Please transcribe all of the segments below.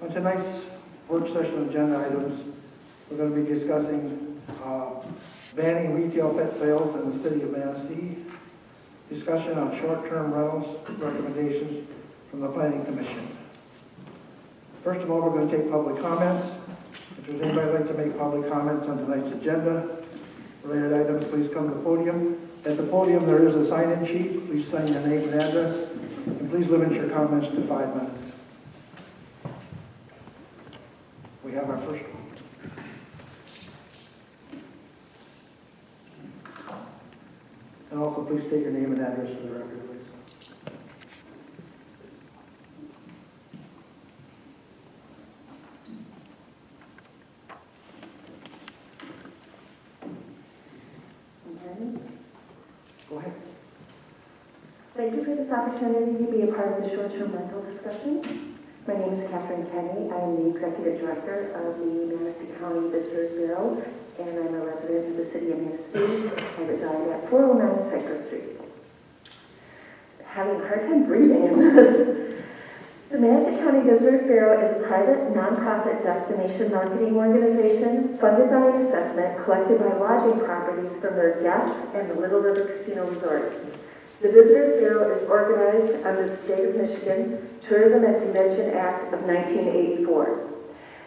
On tonight's work session agenda items, we're going to be discussing banning retail pet sales in the city of Manistee, discussion on short-term rentals recommendations from the Planning Commission. First of all, we're going to take public comments. If there's anybody who'd like to make public comments on tonight's agenda, related items, please come to the podium. At the podium, there is a sign-in sheet. Please sign your name and address, and please limit your comments to 5 minutes. We have our first one. And also, please state your name and address for the record, please. Go ahead. Thank you for this opportunity to be a part of the short-term rental discussion. My name is Catherine Kenny. I am the Executive Director of the Manistee County Visitors Bureau, and I'm a resident of the city of Manistee. I reside at 409 Cypress Street. Having a hard time breathing in this. The Manistee County Visitors Bureau is a private, nonprofit destination marketing organization funded by an assessment collected by lodging properties from their guests and the Little River Casino Resort. The Visitors Bureau is organized under the State of Michigan Tourism and Convention Act of 1984.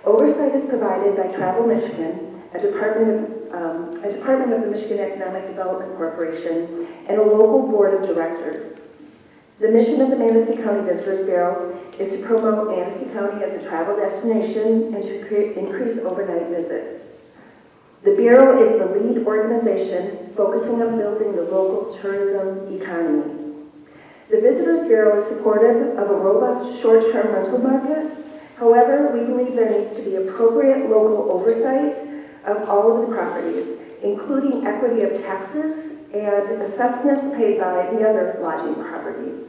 Oversight is provided by Travel Michigan, a department of the Michigan Economic Development Corporation, and a local board of directors. The mission of the Manistee County Visitors Bureau is to promote Manistee County as a travel destination and to increase overnight visits. The Bureau is the lead organization focusing on building the local tourism economy. The Visitors Bureau is supportive of a robust short-term rental market. However, we believe there needs to be appropriate local oversight of all of the properties, including equity of taxes and assessments paid by the other lodging properties.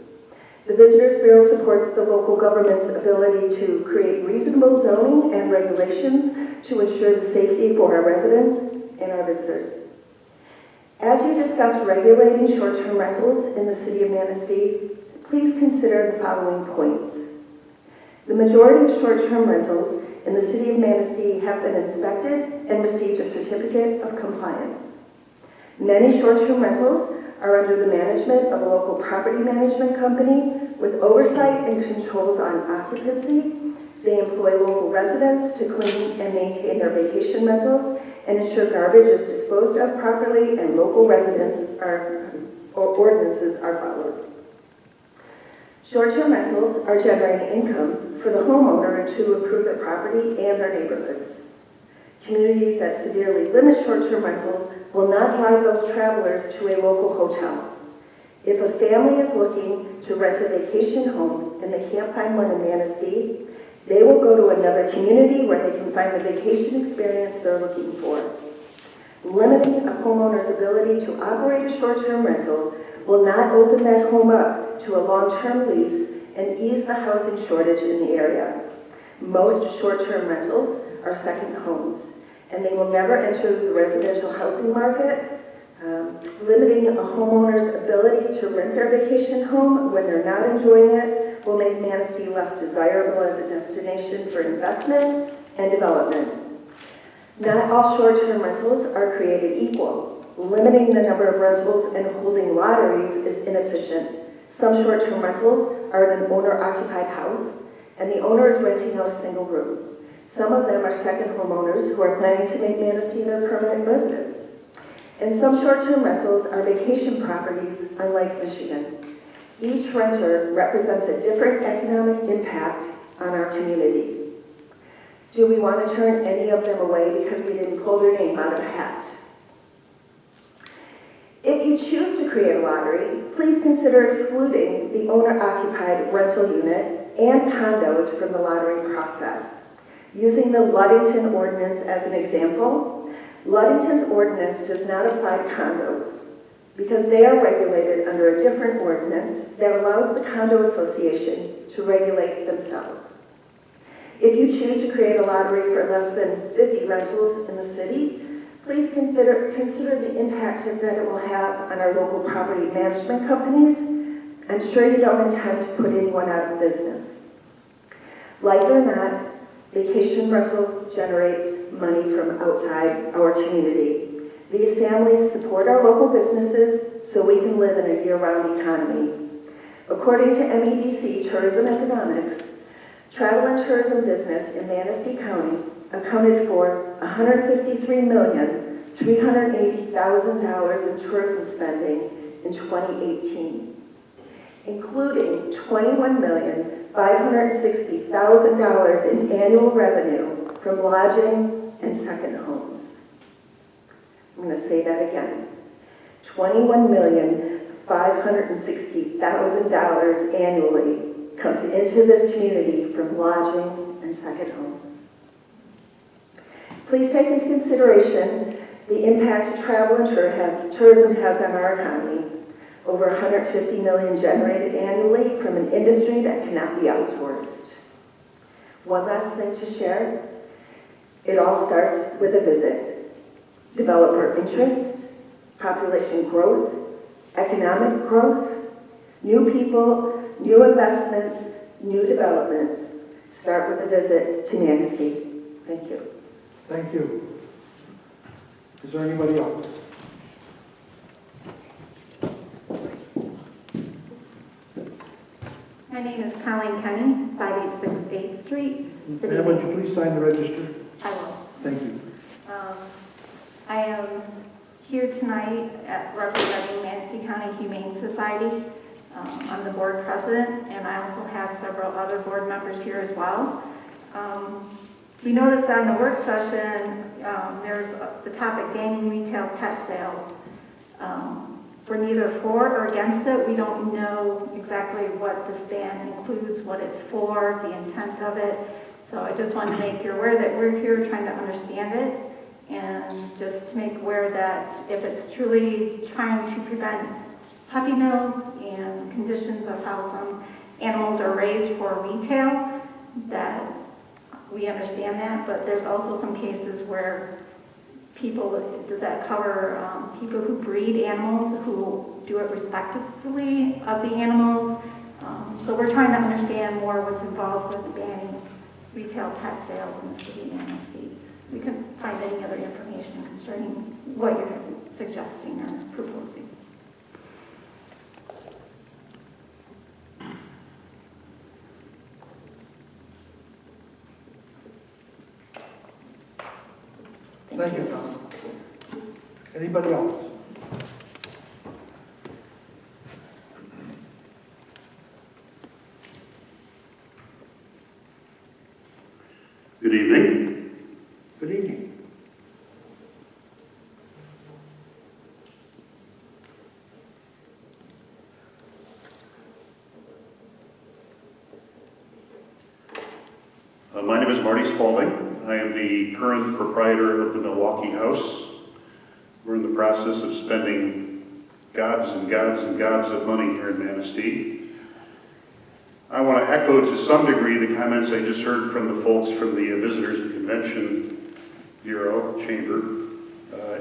The Visitors Bureau supports the local government's ability to create reasonable zoning and regulations to ensure the safety for our residents and our visitors. As you discuss regulating short-term rentals in the city of Manistee, please consider the following points. The majority of short-term rentals in the city of Manistee have been inspected and received a certificate of compliance. Many short-term rentals are under the management of a local property management company with oversight and controls on occupancy. They employ local residents to clean and maintain their vacation rentals and ensure garbage is disposed of properly and local ordinances are followed. Short-term rentals are generating income for the homeowner to improve their property and their neighborhoods. Communities that severely limit short-term rentals will not drive those travelers to a local hotel. If a family is looking to rent a vacation home and they can't find one in Manistee, they will go to another community where they can find the vacation experience they're looking for. Limiting a homeowner's ability to operate a short-term rental will not open that home up to a long-term lease and ease the housing shortage in the area. Most short-term rentals are second homes, and they will never enter the residential housing market. Limiting a homeowner's ability to rent their vacation home when they're not enjoying it will make Manistee less desirable as a destination for investment and development. Not all short-term rentals are created equal. Limiting the number of rentals and holding lotteries is inefficient. Some short-term rentals are in an owner-occupied house, and the owner is renting out a single room. Some of them are second homeowners who are planning to make Manistee their permanent residence. And some short-term rentals are vacation properties on Lake Michigan. Each renter represents a different economic impact on our community. Do we want to turn any of them away because we didn't pull their name out of a hat? If you choose to create a lottery, please consider excluding the owner-occupied rental unit and condos from the lottery process. Using the Ludington Ordinance as an example, Ludington's ordinance does not apply to condos because they are regulated under a different ordinance that allows the condo association to regulate themselves. If you choose to create a lottery for less than 50 rentals in the city, please consider the impact that it will have on our local property management companies. I'm sure you don't intend to put anyone out of business. Like it or not, Vacation rental generates money from outside our community. These families support our local businesses so we can live in a year-round economy. According to MEDC Tourism Economics, travel and tourism business in Manistee County accounted for $153,380,000 in tourism spending in 2018, including $21,560,000 in annual revenue from lodging and second homes. I'm going to say that again. $21,560,000 annually comes into this community from lodging and second homes. Please take into consideration the impact travel and tourism has on our economy. Over $150 million generated annually from an industry that cannot be outsourced. One last thing to share. It all starts with a visit. Developer interest, population growth, economic growth, new people, new investments, new developments start with a visit to Manistee. Thank you. Thank you. Is there anybody else? My name is Colleen Kenny, 586 8th Street. Ma'am, would you please sign the register? I will. Thank you. I am here tonight representing Manistee County Humane Society. I'm the board president, and I also have several other board members here as well. We noticed on the work session, there's the topic banning retail pet sales. We're neither for or against it. We don't know exactly what this ban includes, what it's for, the intent of it. So I just want to make you aware that we're here trying to understand it, and just to make aware that if it's truly trying to prevent puppy mills and conditions of how some animals are raised for retail, that we understand that, but there's also some cases where people, does that cover people who breed animals, who do it respectfully of the animals? So we're trying to understand more what's involved with banning retail pet sales in the city of Manistee. We couldn't find any other information concerning what you're suggesting or proposing. Thank you, Tom. Anybody else? Good evening. Good evening. My name is Marty Spaulding. I am the current proprietor of the Milwaukee House. We're in the process of spending gods and gods and gods of money here in Manistee. I want to echo to some degree the comments I just heard from the folks from the Visitors and Convention Bureau Chamber,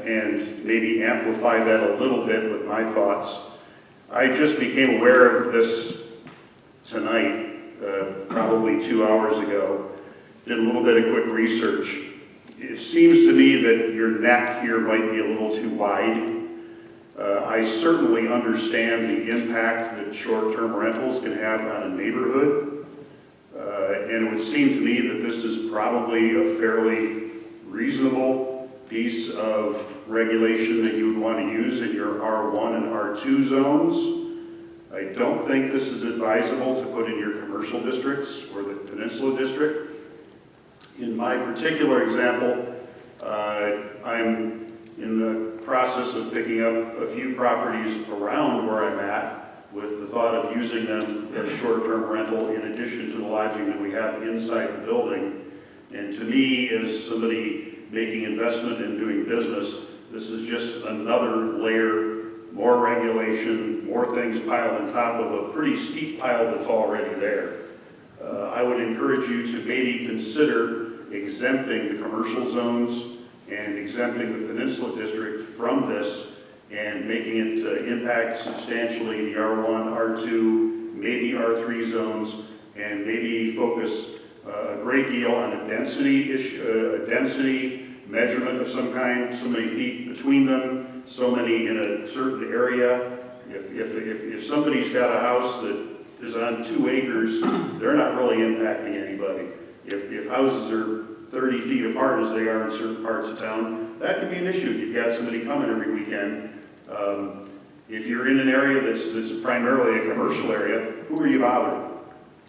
and maybe amplify that a little bit with my thoughts. I just became aware of this tonight, probably 2 hours ago. Did a little bit of quick research. It seems to me that your neck here might be a little too wide. I certainly understand the impact that short-term rentals can have on a neighborhood. And it would seem to me that this is probably a fairly reasonable piece of regulation that you would want to use in your R1 and R2 zones. I don't think this is advisable to put in your commercial districts or the Peninsula District. In my particular example, I'm in the process of picking up a few properties around where I'm at with the thought of using them as short-term rental in addition to the lodging that we have inside the building. And to me, as somebody making investment and doing business, this is just another layer, more regulation, more things piled on top of a pretty steep pile that's already there. I would encourage you to maybe consider exempting the commercial zones and exempting the Peninsula District from this and making it impact substantially the R1, R2, maybe R3 zones, and maybe focus a great deal on a density issue, a density measurement of some kind, so many feet between them, so many in a certain area. If somebody's got a house that is on 2 acres, they're not really impacting anybody. If houses are 30 feet apart as they are in certain parts of town, that could be an issue if you've got somebody coming every weekend. If you're in an area that's primarily a commercial area, who are you bothering?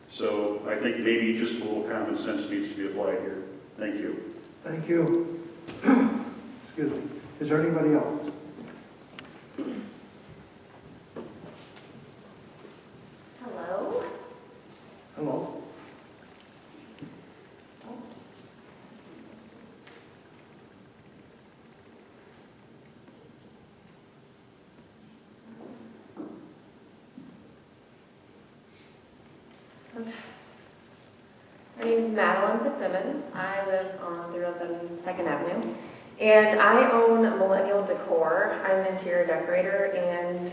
So I think maybe just a little common sense needs to be applied here. Thank you. Thank you. Excuse me. Is there anybody else? Hello? Hello? My name is Madeline Fitzsimmons. I live on 307 2nd Avenue, and I own Millennial Decor. I'm an interior decorator, and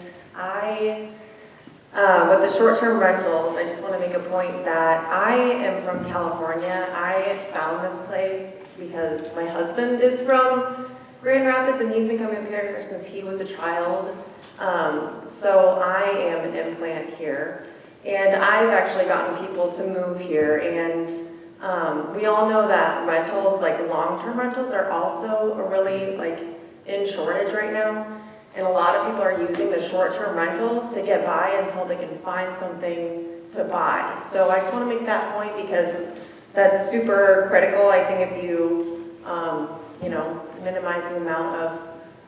with the short-term rentals, I just want to make a point that I am from California. I found this place because my husband is from Grand Rapids, and he's been coming up here since he was a child. So I am an implant here. And I've actually gotten people to move here, and we all know that rentals, like long-term rentals, are also really in shortage right now. And a lot of people are using the short-term rentals to get by until they can find something to buy. So I just want to make that point because that's super critical. I think if you, minimize the amount of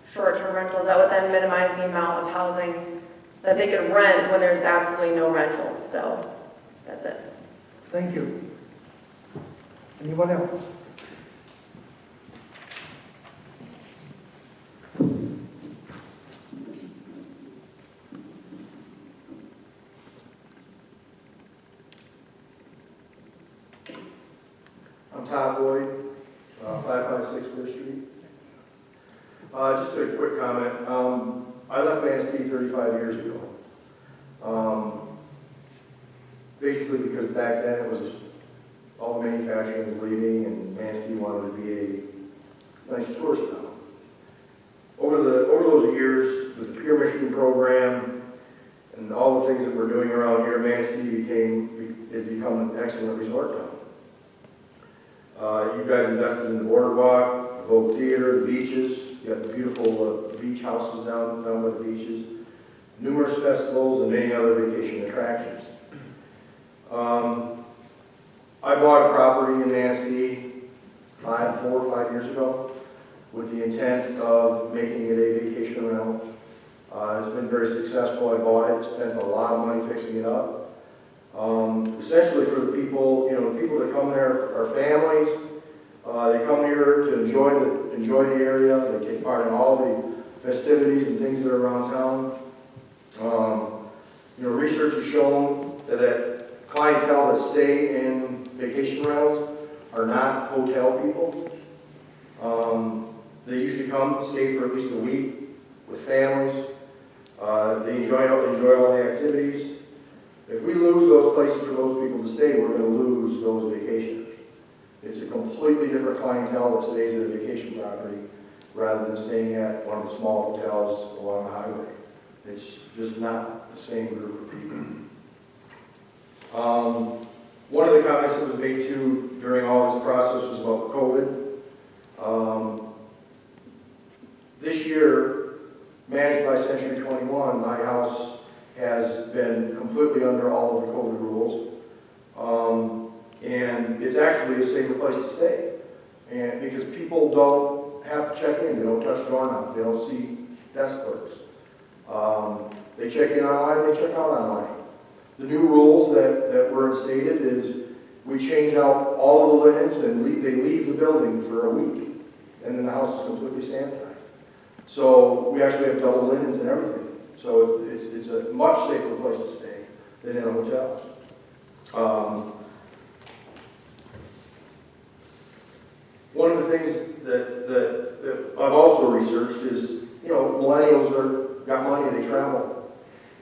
short-term rentals, that would then minimize the amount of housing that they could rent when there's absolutely no rentals. So that's it. Thank you. Anyone else? I'm Todd Boyd, 556 First Street. Just a quick comment. I left Manistee 35 years ago. Basically because back then it was all the manufacturing was leaving and Manistee wanted to be a nice tourist town. Over those years, with the Peer Mission program and all the things that we're doing around here, Manistee has become an excellent resort town. You guys invested in the boardwalk, the Vogue Theater, the beaches. You got the beautiful beach houses down by the beaches, numerous festivals, and many other vacation attractions. I bought a property in Manistee 4 or 5 years ago with the intent of making it a vacation rental. It's been very successful. I bought it, spent a lot of money fixing it up. Essentially for the people, the people that come there are families. They come here to enjoy the area. They take part in all the festivities and things that are around town. Research has shown that clientele that stay in vacation rentals are not hotel people. They usually come, stay for at least a week with families. They enjoy all the activities. If we lose those places for those people to stay, we're going to lose those vacationers. It's a completely different clientele that stays at a vacation property rather than staying at one of the small hotels along the highway. It's just not the same group of people. One of the comments that was made too during all this process was about COVID. This year, managed by Century 21, my house has been completely under all of the COVID rules. And it's actually a safer place to stay. And because people don't have to check in, they don't touch doorknobs, they don't see desk clerks. They check in online, they check out online. The new rules that were instated is we change out all of the linens and they leave the building for a week. And then the house is completely sanitized. So we actually have double linens and everything. So it's a much safer place to stay than in a hotel. One of the things that I've also researched is, millennials got money, they travel.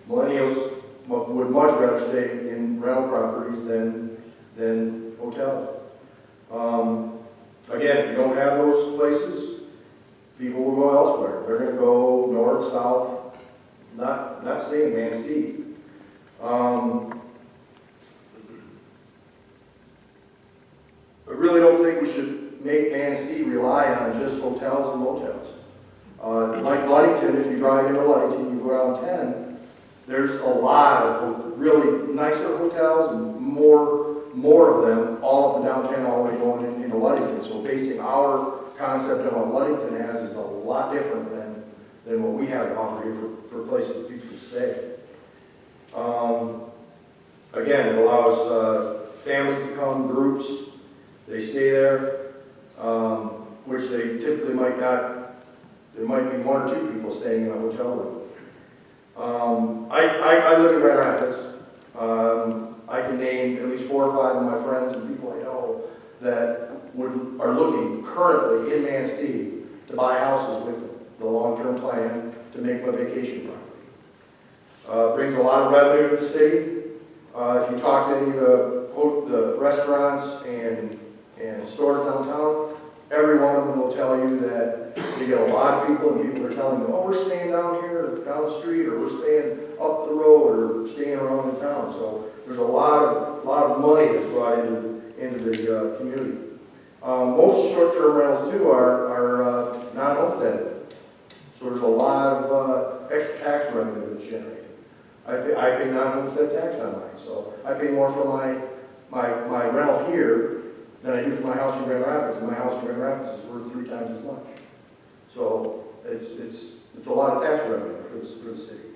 Millennials would much rather stay in rental properties than hotels. Again, if you don't have those places, people will go elsewhere. They're going to go north, south, not stay in Manistee. I really don't think we should make Manistee rely on just hotels and motels. Like Ludington, if you drive into Ludington, you go down 10, there's a lot of really nicer hotels and more of them all up and down 10 all the way going into Ludington. So basing our concept of what Ludington has is a lot different than what we have to offer here for places for people to stay. Again, it allows families to come, groups, they stay there, which they typically might not, there might be one or two people staying in a hotel room. I live in Grand Rapids. I can name at least 4 or 5 of my friends and people I know that are looking currently in Manistee to buy houses with the long-term plan to make them a vacation property. Brings a lot of revenue to the city. If you talk to any of the restaurants and stores downtown, every one of them will tell you that they get a lot of people, and people are telling them, oh, we're staying down here, down the street, or we're staying up the road, or staying around the town. So there's a lot of money that's brought into the community. Most short-term rentals too are non-homestead. So there's a lot of extra tax revenue that's generated. I pay non-homestead tax on mine, so I pay more for my rental here than I do for my house in Grand Rapids, and my house in Grand Rapids is worth 3 times as much. So it's a lot of tax revenue for the city.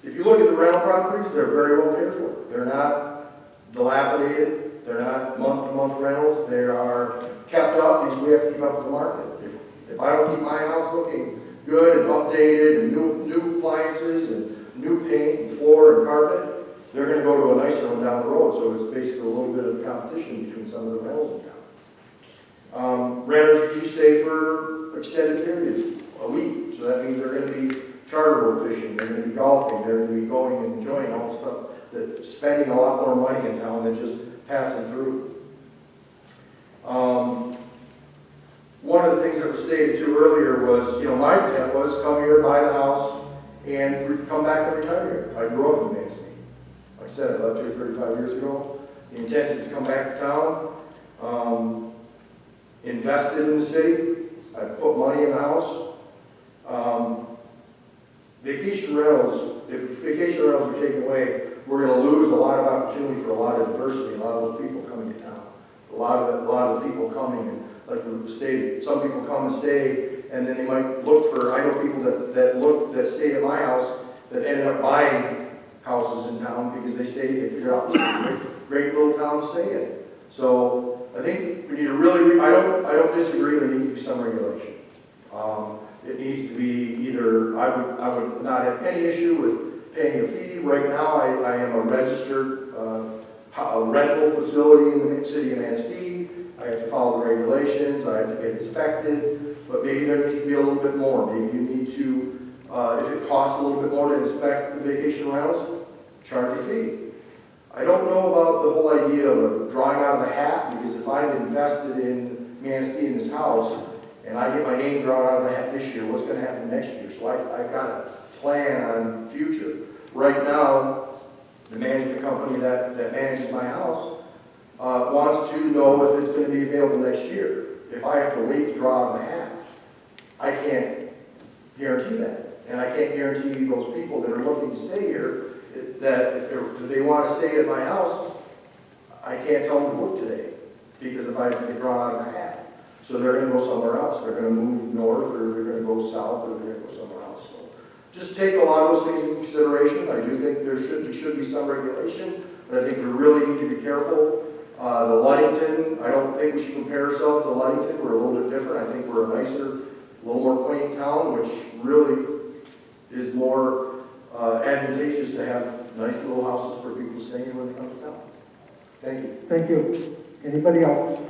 If you look at the rental properties, they're very well cared for. They're not dilapidated. They're not month-to-month rentals. They are kept up because we have to keep up with the market. If I don't keep my house looking good and updated and new appliances and new paint and floor and carpet, they're going to go to a nicer one down the road. So it's basically a little bit of competition between some of the rentals in town. Renters usually stay for extended periods, a week. So that means they're going to be charter boat fishing, they're going to be golfing, they're going to be going and enjoying all the stuff, spending a lot more money in town than just passing through. One of the things that was stated too earlier was, my intent was come here, buy the house, and come back and retire here. I grew up in Massey. Like I said, I left here 35 years ago. The intent is to come back to town, invested in the city. I put money in the house. Vacation rentals, if vacation rentals are taken away, we're going to lose a lot of opportunity for a lot of diversity, a lot of those people coming to town. A lot of the people coming, and like we stated, some people come and stay, and then they might look for, I know people that stayed at my house that ended up buying houses in town because they figured out this is a great little town to stay in. So I think we need to really, I don't disagree, there needs to be some regulation. It needs to be either, I would not have any issue with paying a fee. Right now, I am a registered rental facility in the city of Manistee. I have to follow the regulations, I have to get inspected, but maybe there needs to be a little bit more. Maybe you need to, if it costs a little bit more to inspect the vacation rentals, charge a fee. I don't know about the whole idea of drawing out of the hat, because if I've invested in Manistee in this house, and I get my name drawn out of the hat this year, what's going to happen next year? So I got to plan on future. Right now, the management company that manages my house wants to know if it's going to be available next year. If I have to wait to draw out of the hat, I can't guarantee that. And I can't guarantee those people that are looking to stay here that if they want to stay at my house, I can't tell them to book today, because if I have to draw out of the hat. So they're going to go somewhere else. They're going to move north, or they're going to go south, or they're going to go somewhere else. So just take a lot of those things into consideration. I do think there should be some regulation, but I think we really need to be careful. The Ludington, I don't think we should compare ourselves to Ludington. We're a little bit different. I think we're a nicer, a little more quaint town, which really is more advantageous to have nice little houses for people staying when they come to town. Thank you. Thank you. Anybody else?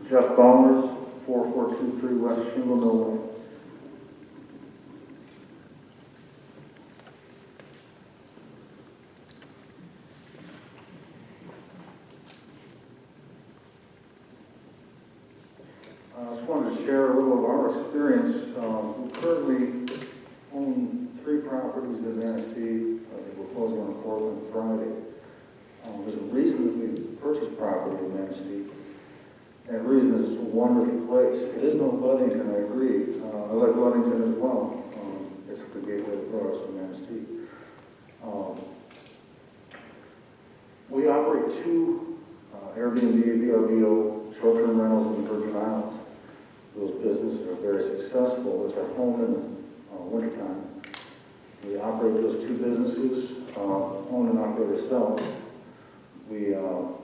Jeff Bowers, 4423 West Shingle Mill. just wanted to share a little of our experience. We currently own 3 properties in Manistee. We're closing on the 4th on Friday. There's a reason that we purchased property in Manistee. And the reason is it's a wonderful place. It is no Ludington, I agree. I like Ludington as well. It's the gateway for us in Manistee. We operate 2 Airbnb, VRBO, short-term rentals in the Virgin Islands. Those businesses are very successful. It's our home in the wintertime. We operate those 2 businesses, own and operate ourselves. We are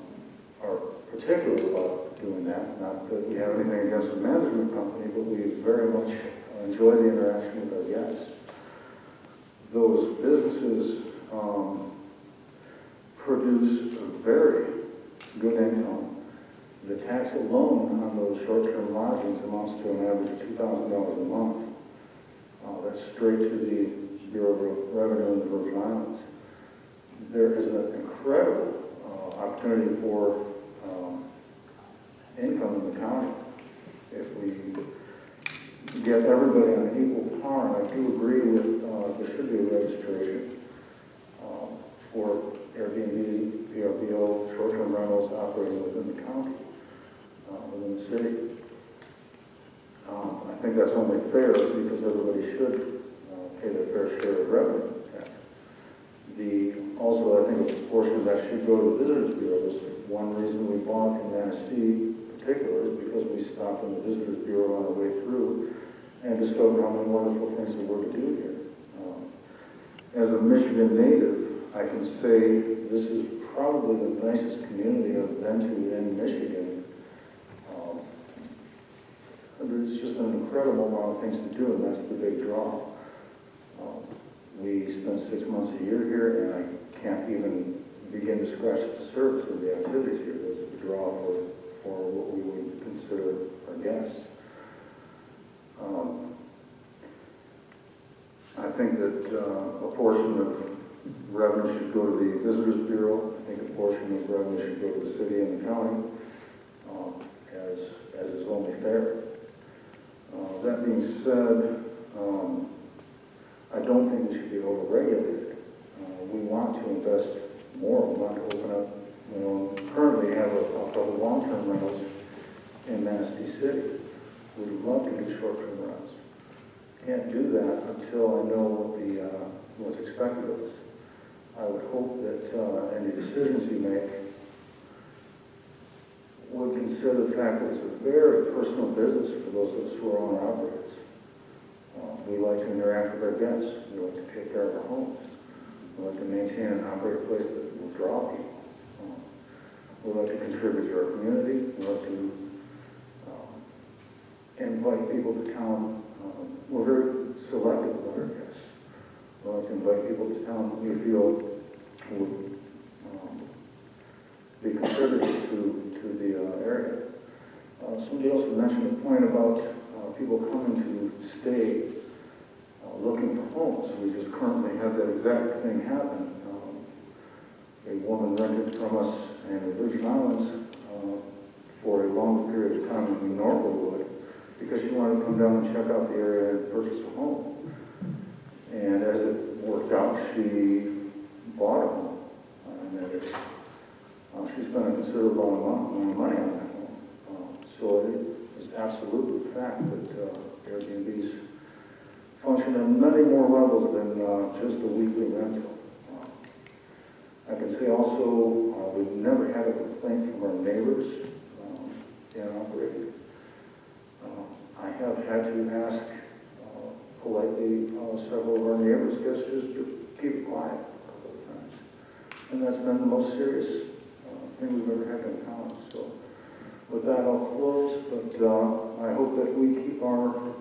particular about doing that. Not that we have anything against the management company, but we very much enjoy the interaction with our guests. Those businesses produce a very good income. The tax alone on those short-term lodgings amounts to an average of $2,000 a month. That's straight to the Bureau of Revenue in the Virgin Islands. There is an incredible opportunity for income in the county if we get everybody on an equal par. And I do agree with there should be a registration for Airbnb, VRBO, short-term rentals operating within the county, within the city. I think that's only fair because everybody should pay their fair share of revenue tax. Also, I think a portion of that should go to the Visitors Bureau. There's one reason we bought in Manistee in particular is because we stopped in the Visitors Bureau on our way through and discovered how many wonderful things there were to do here. As a Michigan native, I can say this is probably the nicest community I've been to in Michigan. There's just an incredible amount of things to do, and that's the big draw. We spend 6 months a year here, and I can't even begin to scratch the surface of the activities here. That's the draw for what we would consider our guests. I think that a portion of revenue should go to the Visitors Bureau. I think a portion of revenue should go to the city and the county, as is only fair. That being said, I don't think we should be overregulated. We want to invest more. We want to open up, currently have a couple of long-term rentals in Manistee City. We'd love to get short-term rentals. Can't do that until I know what's expected of us. I would hope that any decisions you make would consider the fact that it's a very personal business for those of us who are owner-operators. We like to interact with our guests. We like to take care of our homes. We like to maintain and operate a place that will draw people. We like to contribute to our community. We like to invite people to town. We're very selective about our guests. We like to invite people to town that we feel would be contributors to the area. Somebody else had mentioned a point about people coming to stay looking for homes. We just currently have that exact thing happen. A woman rented from us in the Virgin Islands for a longer period of time than we normally would because she wanted to come down and check out the area and purchase a home. And as it worked out, she bought a home. She spent a considerable amount of money on that home. So it is absolutely a fact that Airbnbs function on many more levels than just a weekly rental. I can say also we've never had a complaint from our neighbors in operating. I have had to ask politely several of our neighbors just to keep it quiet a couple of times. And that's been the most serious thing we've ever had in town. So with that, I'll close, but I hope that we keep our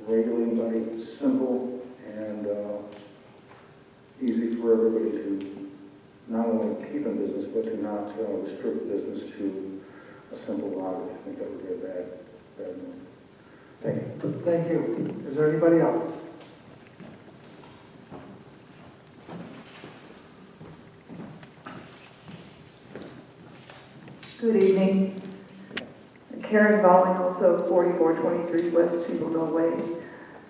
regulating money simple and easy for everybody to not only keep in business, but to not restrict business to a simple lottery. I think that would be a bad move. Thank you. Thank you. Is there anybody else? Good evening. care involving also 4423 West Shingle Way.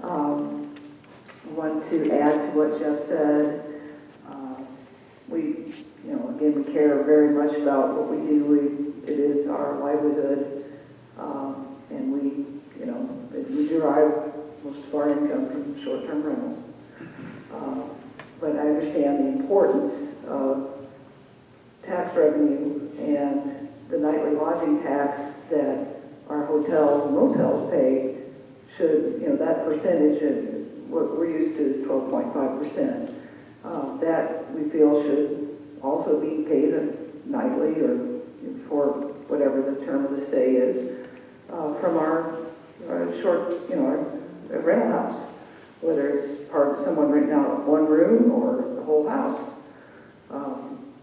I want to add to what Jeff said. We, again, we care very much about what we do. It is our livelihood, and we derive most of our income from short-term rentals. But I understand the importance of tax revenue and the nightly lodging tax that our hotels and motels pay should, that percentage, what we're used to is 12.5%. That we feel should also be paid nightly or for whatever the term of the stay is from our our rental house, whether it's part of someone renting out one room or the whole house.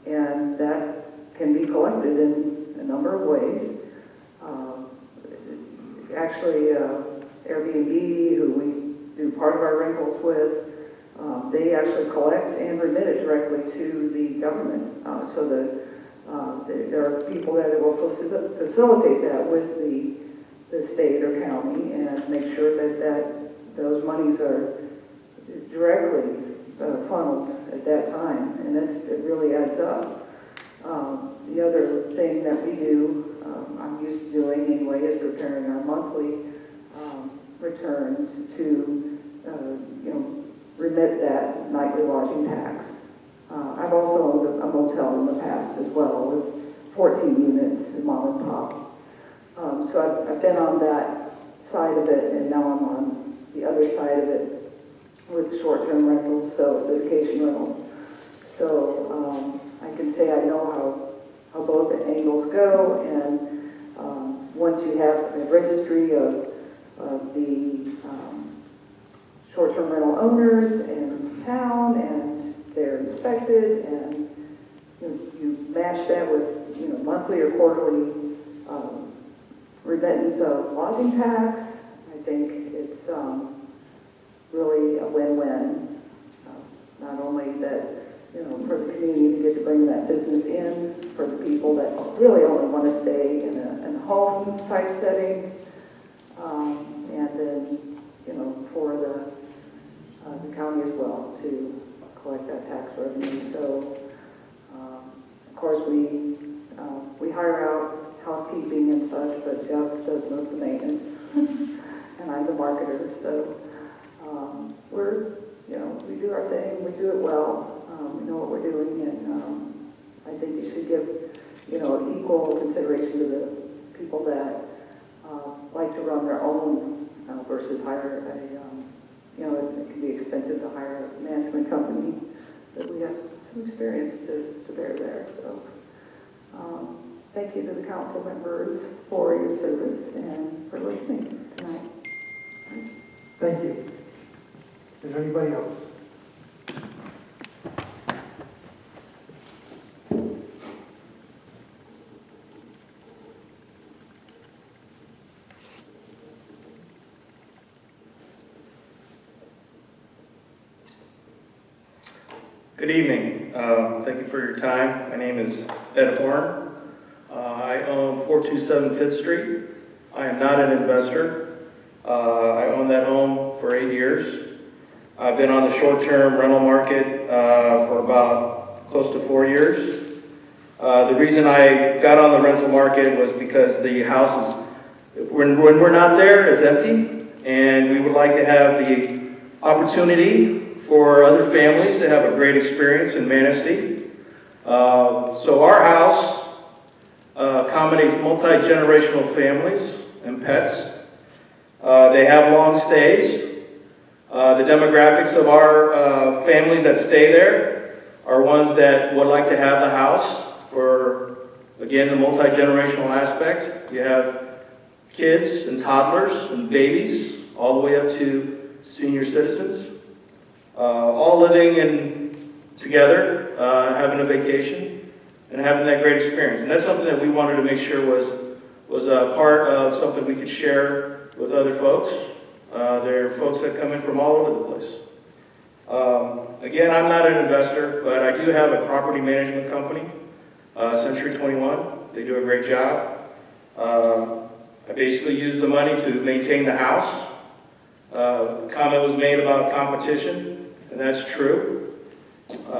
And that can be collected in a number of ways. Actually, Airbnb, who we do part of our rentals with, they actually collect and remit it directly to the government. So there are people that will facilitate that with the state or county and make sure that those monies are directly funneled at that time, and it really adds up. The other thing that we do, I'm used to doing anyway, is preparing our monthly returns to, remit that nightly lodging tax. I've also owned a motel in the past as well with 14 units in mom and pop. So I've been on that side of it, and now I'm on the other side of it with short-term rentals, so the vacation rentals. So I can say I know how both the angles go, and once you have a registry of the short-term rental owners in town, and they're inspected, and you match that with monthly or quarterly remittance of lodging tax, I think it's really a win-win. Not only that, for the community to get to bring that business in, for the people that really only want to stay in a home type setting, and then, for the county as well to collect that tax revenue. So, of course, we hire out housekeeping and such, but Jeff does most of the maintenance, and I'm the marketer. So we do our thing, we do it well, we know what we're doing, and I think you should give equal consideration to the people that like to run their own versus hire it can be expensive to hire a management company, but we have some experience to bear there. So thank you to the council members for your service and for listening tonight. Thank you. Is there anybody else? Good evening. Thank you for your time. My name is Ed Horn. I own 427 5th Street. I am not an investor. I own that home for 8 years. I've been on the short-term rental market for about close to 4 years. The reason I got on the rental market was because the house is, when we're not there, it's empty, and we would like to have the opportunity for other families to have a great experience in Manistee. So our house accommodates multi-generational families and pets. They have long stays. The demographics of our families that stay there are ones that would like to have the house for, again, the multi-generational aspect. You have kids and toddlers and babies, all the way up to senior citizens, all living together, having a vacation, and having that great experience. And that's something that we wanted to make sure was a part of something we could share with other folks. There are folks that come in from all over the place. Again, I'm not an investor, but I do have a property management company, Century 21. They do a great job. I basically use the money to maintain the house. Comment was made about competition, and that's true.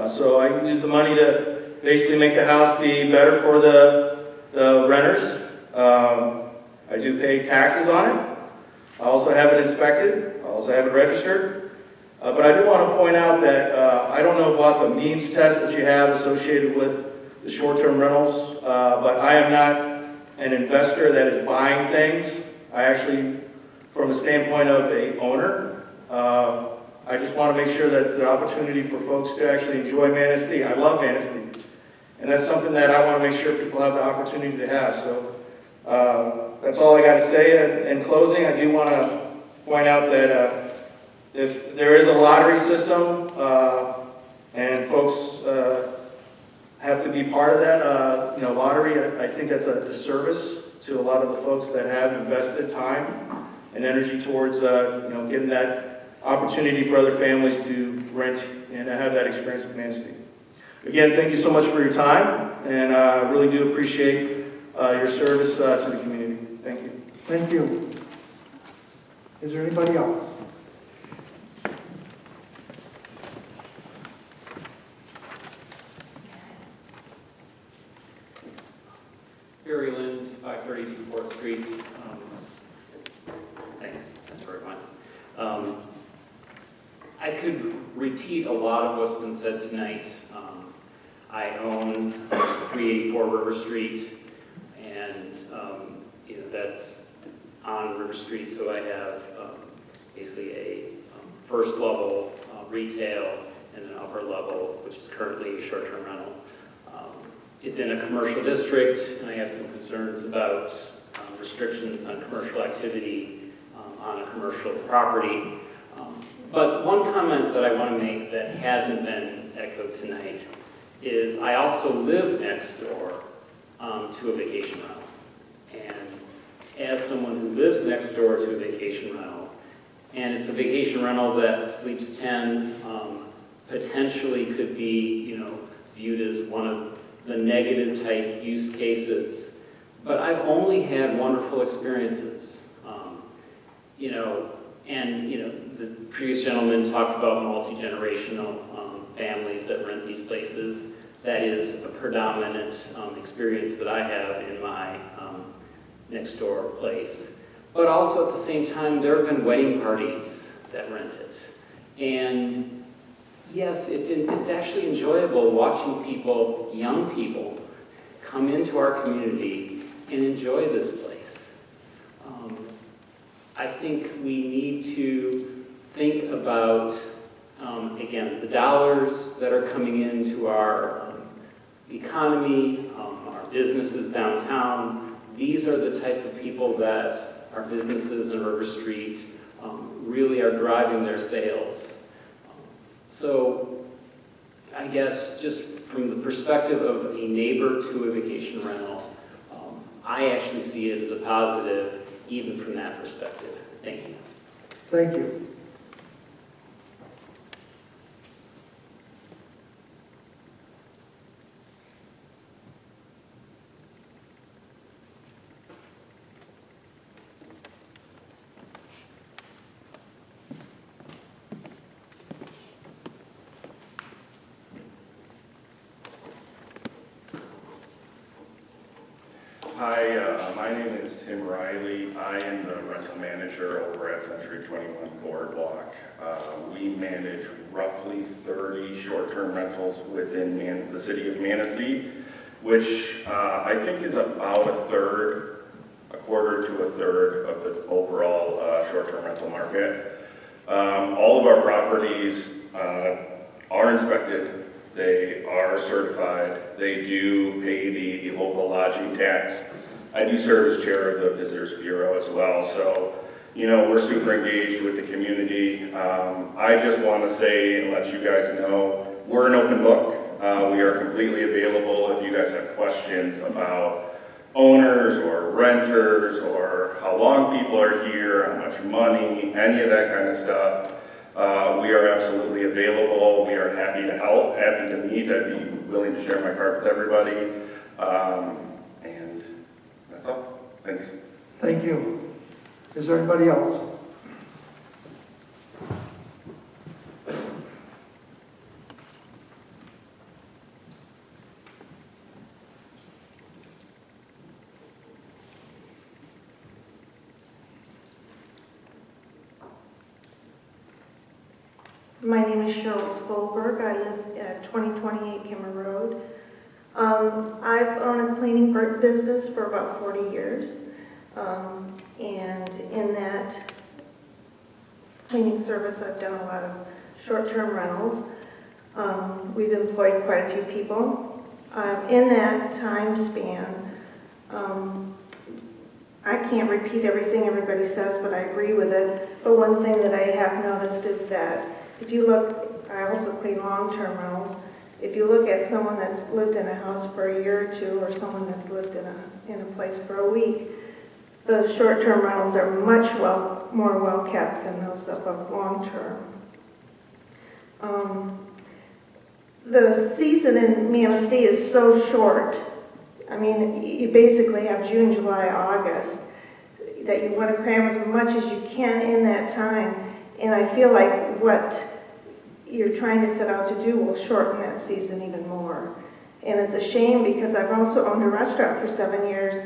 So I use the money to basically make the house be better for the renters. I do pay taxes on it. I also have it inspected. I also have it registered. But I do want to point out that I don't know about the means test that you have associated with the short-term rentals, but I am not an investor that is buying things. I actually, from the standpoint of a owner, I just want to make sure that the opportunity for folks to actually enjoy Manistee. I love Manistee, and that's something that I want to make sure people have the opportunity to have. So that's all I got to say. In closing, I do want to point out that if there is a lottery system and folks have to be part of that, lottery, I think that's a disservice to a lot of the folks that have invested time and energy towards, getting that opportunity for other families to rent and have that experience with Manistee. Again, thank you so much for your time, and I really do appreciate your service to the community. Thank you. Thank you. Is there anybody else? Barry Lind, 532 4th Street. Thanks. That's where it went. I could repeat a lot of what's been said tonight. I own 384 River Street, and that's on River Street, so I have basically a first level retail and an upper level, which is currently a short-term rental. It's in a commercial district, and I have some concerns about restrictions on commercial activity on a commercial property. But one comment that I want to make that hasn't been echoed tonight is I also live next door to a vacation rental. And as someone who lives next door to a vacation rental, and it's a vacation rental that sleeps 10, potentially could be, viewed as one of the negative type use cases. But I've only had wonderful experiences. The previous gentleman talked about multi-generational families that rent these places. That is a predominant experience that I have in my next door place. But also at the same time, there have been wedding parties that rent it. And yes, it's actually enjoyable watching people, young people, come into our community and enjoy this place. I think we need to think about, again, the dollars that are coming into our economy, our businesses downtown. These are the type of people that our businesses in River Street really are driving their sales. So I guess just from the perspective of a neighbor to a vacation rental, I actually see it as a positive, even from that perspective. Thank you. Thank you. Hi, my name is Tim Riley. I am the rental manager over at Century 21 Boardwalk. We manage roughly 30 short-term rentals within the city of Manistee, which I think is about a quarter to a third of the overall short-term rental market. All of our properties are inspected. They are certified. They do pay the local lodging tax. I do serve as chair of the Visitors Bureau as well, so we're super engaged with the community. I just want to say and let you guys know we're an open book. We are completely available if you guys have questions about owners or renters or how long people are here, how much money, any of that kind of stuff. We are absolutely available. We are happy to help, happy to meet. I'd be willing to share my card with everybody. And that's all. Thanks. Thank you. Is there anybody else? My name is Cheryl Stolberg. I live at 2028 Kimmer Road. I've owned a cleaning business for about 40 years. And in that cleaning service, I've done a lot of short-term rentals. We've employed quite a few people. In that time span, I can't repeat everything everybody says, but I agree with it. But one thing that I have noticed is that if you look, I also clean long-term rentals. If you look at someone that's lived in a house for a year or two, or someone that's lived in a place for a week, those short-term rentals are much more well-kept than those of long-term. The season in Manistee is so short. I mean, you basically have June, July, August, that you want to cram as much as you can in that time. And I feel like what you're trying to set out to do will shorten that season even more. And it's a shame because I've also owned a restaurant for 7 years,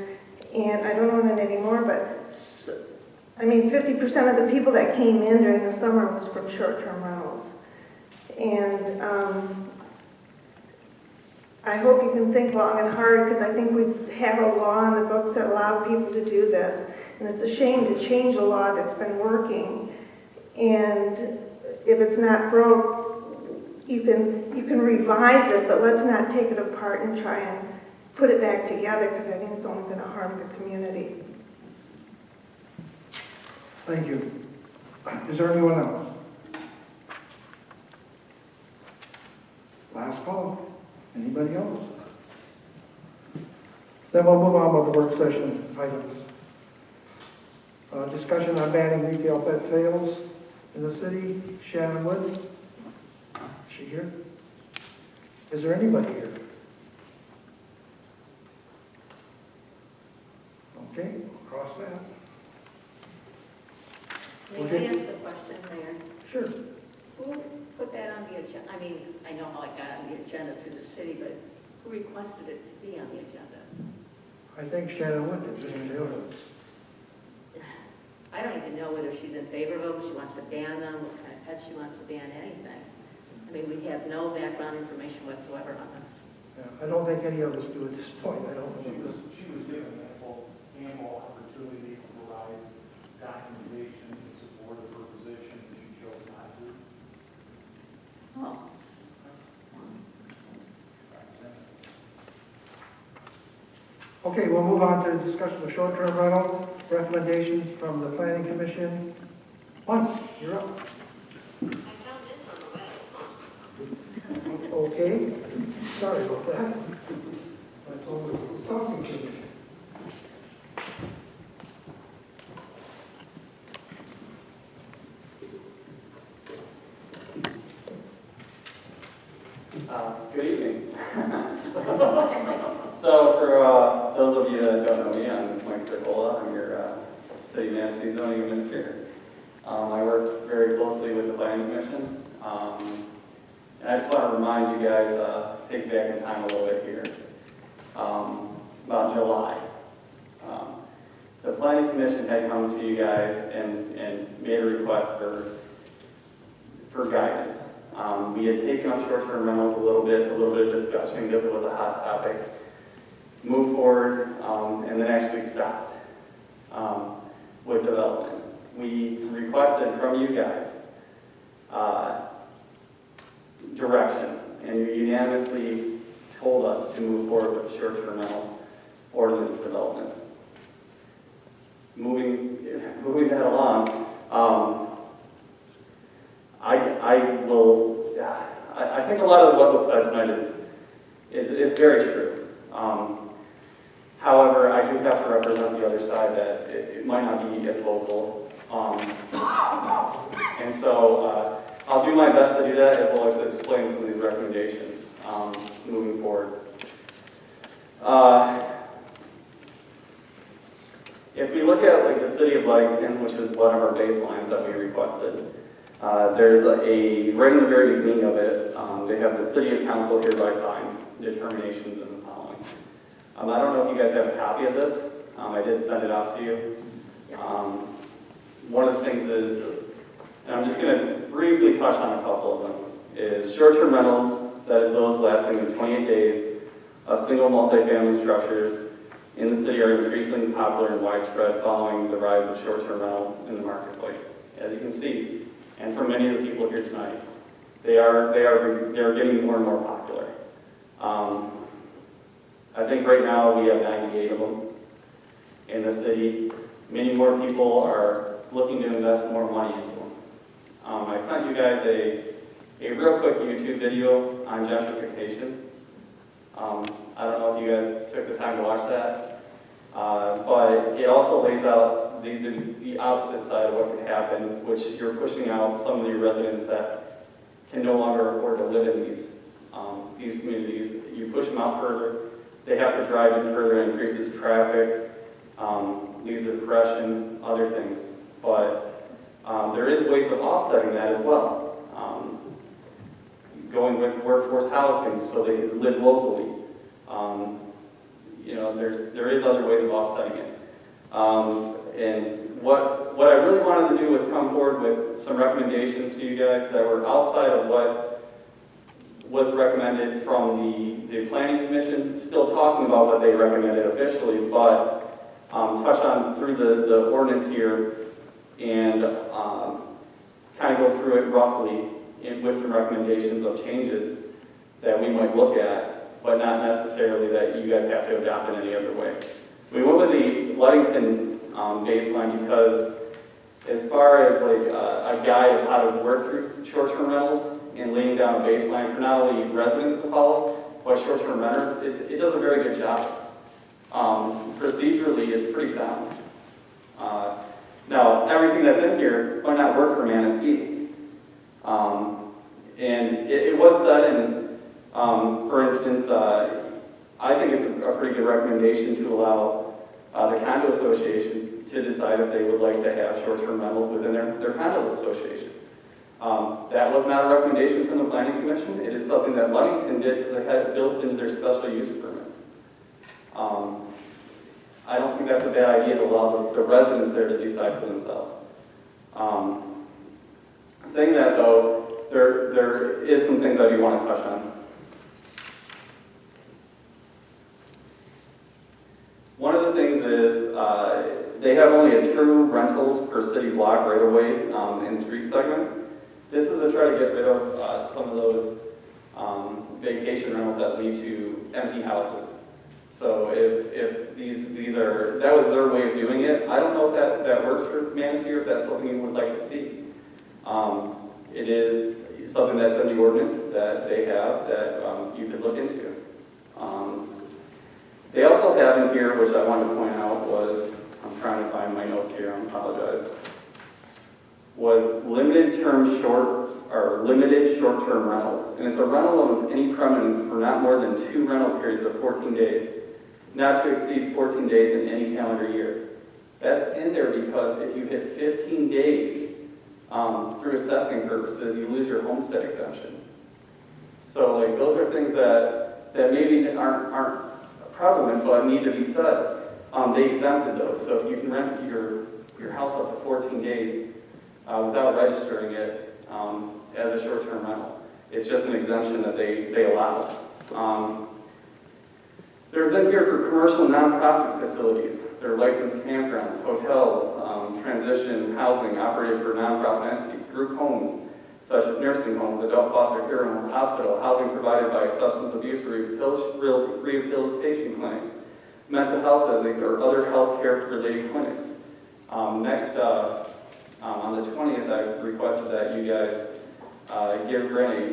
and I don't own it anymore, but 50% of the people that came in during the summer was from short-term rentals. And I hope you can think long and hard, because I think we have a law in the books that allow people to do this. And it's a shame to change a law that's been working. And if it's not broke, you can revise it, but let's not take it apart and try and put it back together, because I think it's only going to harm the community. Thank you. Is there anyone else? Last call. Anybody else? Then we'll move on with the work session items. Discussion on banning retail pet sales in the city. Shannon Wood. Is she here? Is there anybody here? Okay, we'll cross that. May I ask a question, Mayor? Sure. Who put that on the agenda? I mean, I know how it got on the agenda through the city, but who requested it to be on the agenda? I think Shannon Wood did. I don't even know whether she's in favor of them, she wants to ban them, what kind of pets she wants to ban, anything. I mean, we have no background information whatsoever on this. Yeah, I don't think any of us do at this point. I don't She know. was given ample opportunity to provide documentation in support of her position, and she chose not to. Oh. Okay, we'll move on to discussion of short-term rental recommendations from the Planning Commission. Mike, you're up. I found this on the web. Okay, sorry about that. I told her I was talking to you. Good evening. So for those of you that don't know me, I'm Mike Circola. I'm your City Manistee zoning administrator. I work very closely with the Planning Commission. And I just want to remind you guys, take back in time a little bit here, about July. The Planning Commission had come to you guys and made a request for guidance. We had taken up short-term rentals a little bit of discussion because it was a hot topic, moved forward, and then actually stopped with development. We requested from you guys direction, and you unanimously told us to move forward with short-term rental ordinance development. Moving that along, I think a lot of what was said tonight is very true. However, I do have to represent the other side that it might not be as local. And so I'll do my best to do that as well as explain some of these recommendations moving forward. If we look City of Livingston, which is one of our baselines that we requested. There's right in the very beginning of it, they have the City of Council hereby finds determinations in the following. I don't know if you guys have a copy of this. I did send it out to you. One of the things is, and I'm just going to briefly touch on a couple of them, is short-term rentals, that is those lasting in 28 days, of single multifamily structures in the city are increasingly popular and widespread following the rise of short-term rentals in the marketplace. As you can see, and for many of the people here tonight, they are getting more and more popular. I think right now we have 98 of them in the city. Many more people are looking to invest more money into them. I sent you guys a real quick YouTube video on gentrification. I don't know if you guys took the time to watch that, but it also lays out the opposite side of what can happen, which you're pushing out some of your residents that can no longer afford to live in these communities. You push them out further, they have to drive in further, it increases traffic, leads to depression, other things. But there is ways of offsetting that as well. Going with workforce housing so they can live locally. There is other ways of offsetting it. And what I really wanted to do was come forward with some recommendations to you guys that were outside of what was recommended from the Planning Commission, still talking about what they recommended officially, but touch on through the ordinance here and kind of go through it roughly with some recommendations of changes that we might look at, but not necessarily that you guys have to adopt in any other way. We went with the Ludington baseline because as far as like a guide of how to work through short-term rentals and laying down a baseline for not only residents to follow, but short-term renters, it does a very good job. Procedurally, it's pretty sound. Now, everything that's in here might not work for Manistee. And it was said, and for instance, I think it's a pretty good recommendation to allow the condo associations to decide if they would like to have short-term rentals within their condo association. That was not a recommendation from the Planning Commission. It is something that Ludington did because they had it built into their special use permits. I don't think that's a bad idea to allow the residents there to decide for themselves. Saying that though, there is some things I do want to touch on. One of the things is they have only a 2 rentals per city block right away in street segment. This is to try to get rid of some of those vacation rentals that lead to empty houses. So if that was their way of doing it, I don't know if that works for Massey or if that's something you would like to see. It is something that's in the ordinance that they have that you could look into. They also have in here, which I wanted to point out was, I'm trying to find my notes here, I apologize, was limited short-term rentals. And it's a rental of any premise for not more than 2 rental periods of 14 days, not to exceed 14 days in any calendar year. That's in there because if you hit 15 days through assessing purposes, you lose your homestead exemption. So like those are things that maybe aren't prevalent but need to be said. They exempted those. So if you can rent your house up to 14 days without registering it as a short-term rental, it's just an exemption that they allow. There's in here for commercial nonprofit facilities. There are licensed campgrounds, hotels, transition housing operated for nonprofit entities, group homes, such as nursing homes, adult foster care homes, hospital, housing provided by substance abuse rehabilitation clinics, mental health settings, or other health care related clinics. Next, on the 20th, I requested that you guys give Granny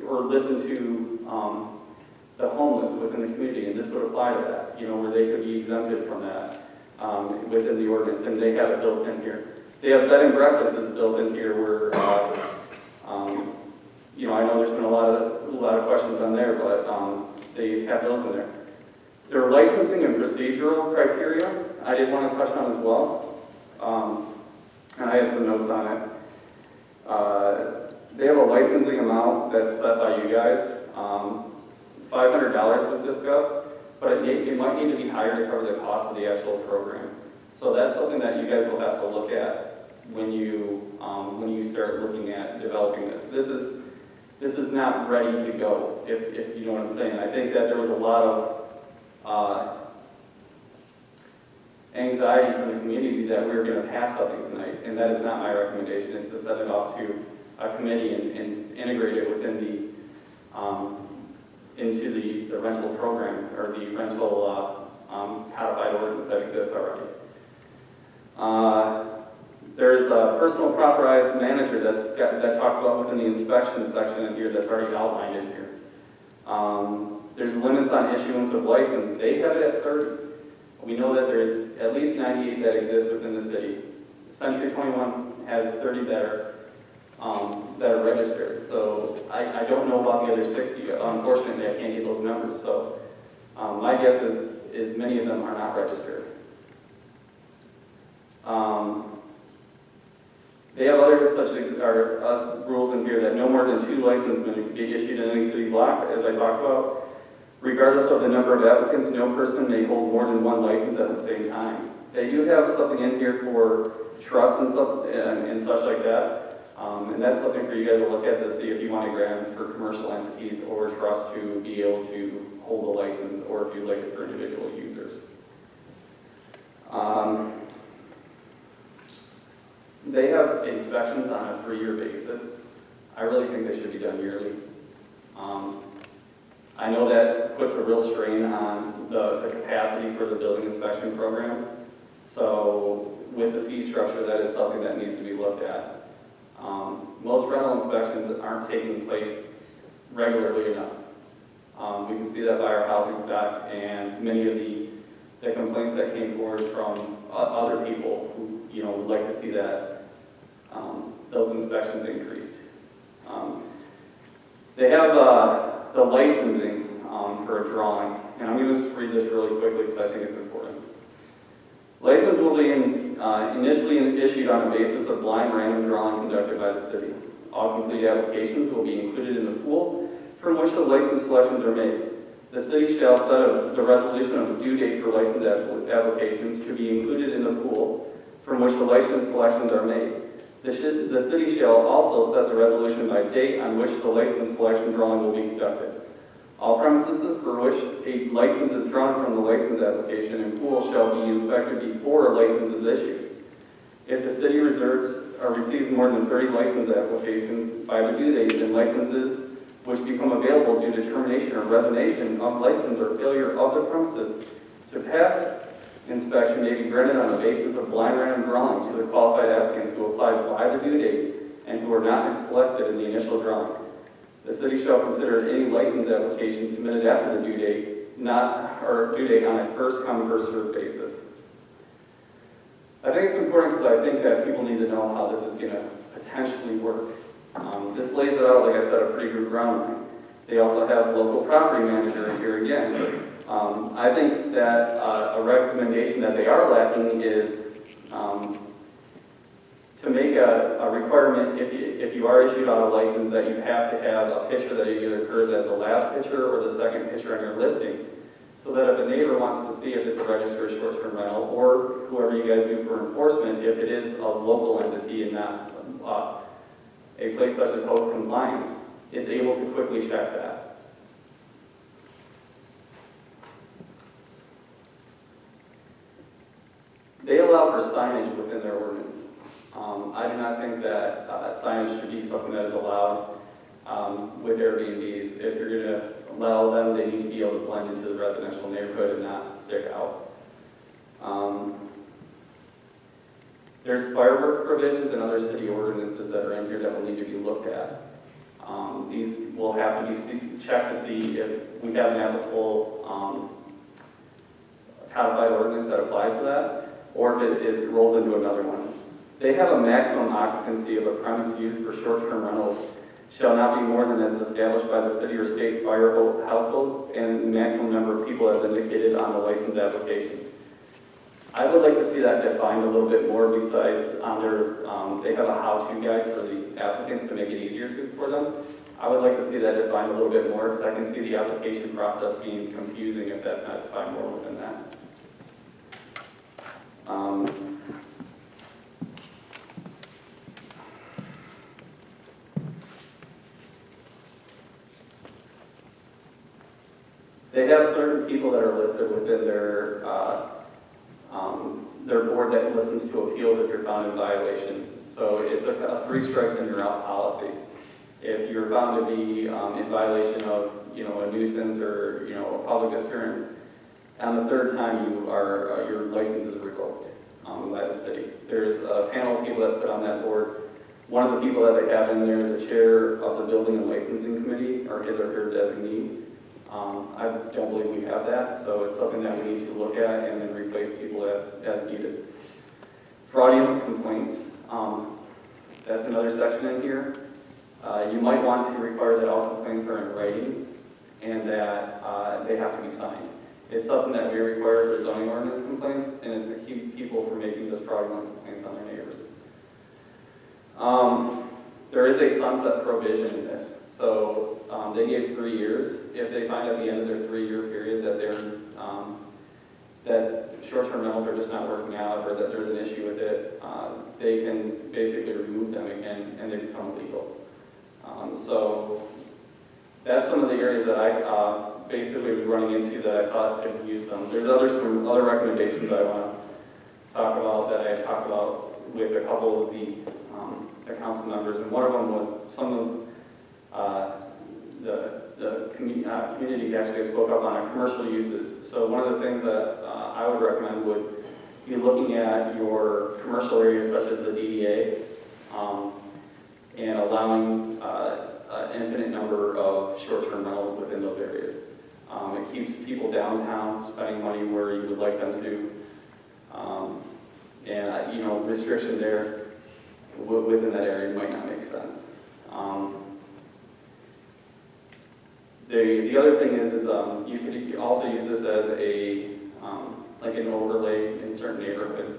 or listen to the homeless within the community, and this would apply to that, where they could be exempted from that within the ordinance, and they have it built in here. They have bed and breakfasts built in here where, I know there's been a lot of questions on there, but they have those in there. Their licensing and procedural criteria, I did want to touch on as well. And I had some notes on it. They have a licensing amount that's set by you guys. $500 was discussed, but it might need to be higher to cover the cost of the actual program. So that's something that you guys will have to look at when you start looking at developing this. This is not ready to go, if you know what I'm saying. I think that there was a lot of anxiety from the community that we were going to pass something tonight, and that is not my recommendation. It's to send it off to a committee and integrate it within into the rental program, or the rental codified ordinance that exists already. There's a personal property manager that talks about within the inspection section in here that's already outlined in here. There's limits on issuance of license. They have it at 30. We know that there's at least 98 that exist within the city. Century 21 has 30 that are registered. So I don't know about the other 60. Unfortunately, I can't get those numbers. So my guess is many of them are not registered. They have other such rules in here that no more than 2 licenses may be issued in any city block, as I talked about. Regardless of the number of applicants, no person may hold more than 1 license at the same time. They do have something in here for trusts and such like that. And that's something for you guys to look at to see if you want to grant for commercial entities or trusts to be able to hold a license, or if you like it for individual users. They have inspections on a 3-year basis. I really think they should be done yearly. I know that puts a real strain on the capacity for the building inspection program. So with the fee structure, that is something that needs to be looked at. Most rental inspections aren't taking place regularly enough. We can see that by our housing stock and many of the complaints that came forward from other people who would like to see that those inspections increased. They have the licensing for a drawing, and I'm going to just read this really quickly because I think it's important. License will be initially issued on a basis of blind random drawing conducted by the city. All complete applications will be included in the pool from which the license selections are made. The city shall set the resolution of the due date for license applications to be included in the pool from which the license selections are made. The city shall also set the resolution by date on which the license selection drawing will be conducted. All premises for which a license is drawn from the license application and pool shall be inspected before a license is issued. If the city receives more than 30 license applications by the due date, then licenses which become available due to termination or resignation of license or failure of the premises to pass inspection may be granted on the basis of blind random drawing to the qualified applicants who applied by the due date and who are not selected in the initial drawing. The city shall consider any license application submitted after the due date, due date on a first come, first served basis. I think it's important because I think that people need to know how this is going to potentially work. This lays it out, like I said, a pretty good groundline. They also have local property manager here again. I think that a recommendation that they are lacking is to make a requirement, if you are issued on a license, that you have to have a picture that either occurs as the last picture or the second picture on your listing, so that if a neighbor wants to see if it's a registered short-term rental, or whoever you guys do for enforcement, if it is a local entity and not a place such as host compliance, is able to quickly check that. They allow for signage within their ordinance. I do not think that signage should be something that is allowed with Airbnbs. If you're going to allow them, they need to be able to blend into the residential neighborhood and not stick out. There's firework provisions and other city ordinances that are in here that will need to be looked at. These will have to be checked to see if we have an applicable codified ordinance that applies to that, or if it rolls into another one. They have a maximum occupancy of a premise used for short-term rentals shall not be more than is established by the city or state fire households and the maximum number of people as indicated on the license application. I would like to see that defined a little bit more besides they have a how-to guide for the applicants to make it easier for them. I would like to see that defined a little bit more because I can see the application process being confusing if that's not defined more within that. They have certain people that are listed within their board that listens to appeals if you're found in violation. So it's a 3 strikes and you're out policy. If you're found to be in violation of, a nuisance or, a public disturbance, on the 3rd time your license is revoked by the city. There's a panel of people that sit on that board. One of the people that they have in there is the chair of the building and licensing committee, or his or her designee. I don't believe we have that, so it's something that we need to look at and then replace people as needed. Fraudulent complaints, that's another section in here. You might want to require that all complaints are in writing and that they have to be signed. It's something that we require for zoning ordinance complaints, and it's to keep people from making just fraudulent complaints on their neighbors. There is a sunset provision in this. So they gave 3 years. If they find at the end of their 3-year period that that short-term rentals are just not working out or that there's an issue with it, they can basically remove them again and they become legal. So that's some of the areas that I basically was running into that I thought could use them. There's some other recommendations I want to talk about that I talked about with a couple of the council members, and one of them was some of the community actually spoke up on commercial uses. So one of the things that I would recommend would be looking at your commercial areas such as the DDA and allowing an infinite number of short-term rentals within those areas. It keeps people downtown spending money where you would like them to. Restriction there within that area might not make sense. The other thing is you could also use this as like an overlay in certain neighborhoods,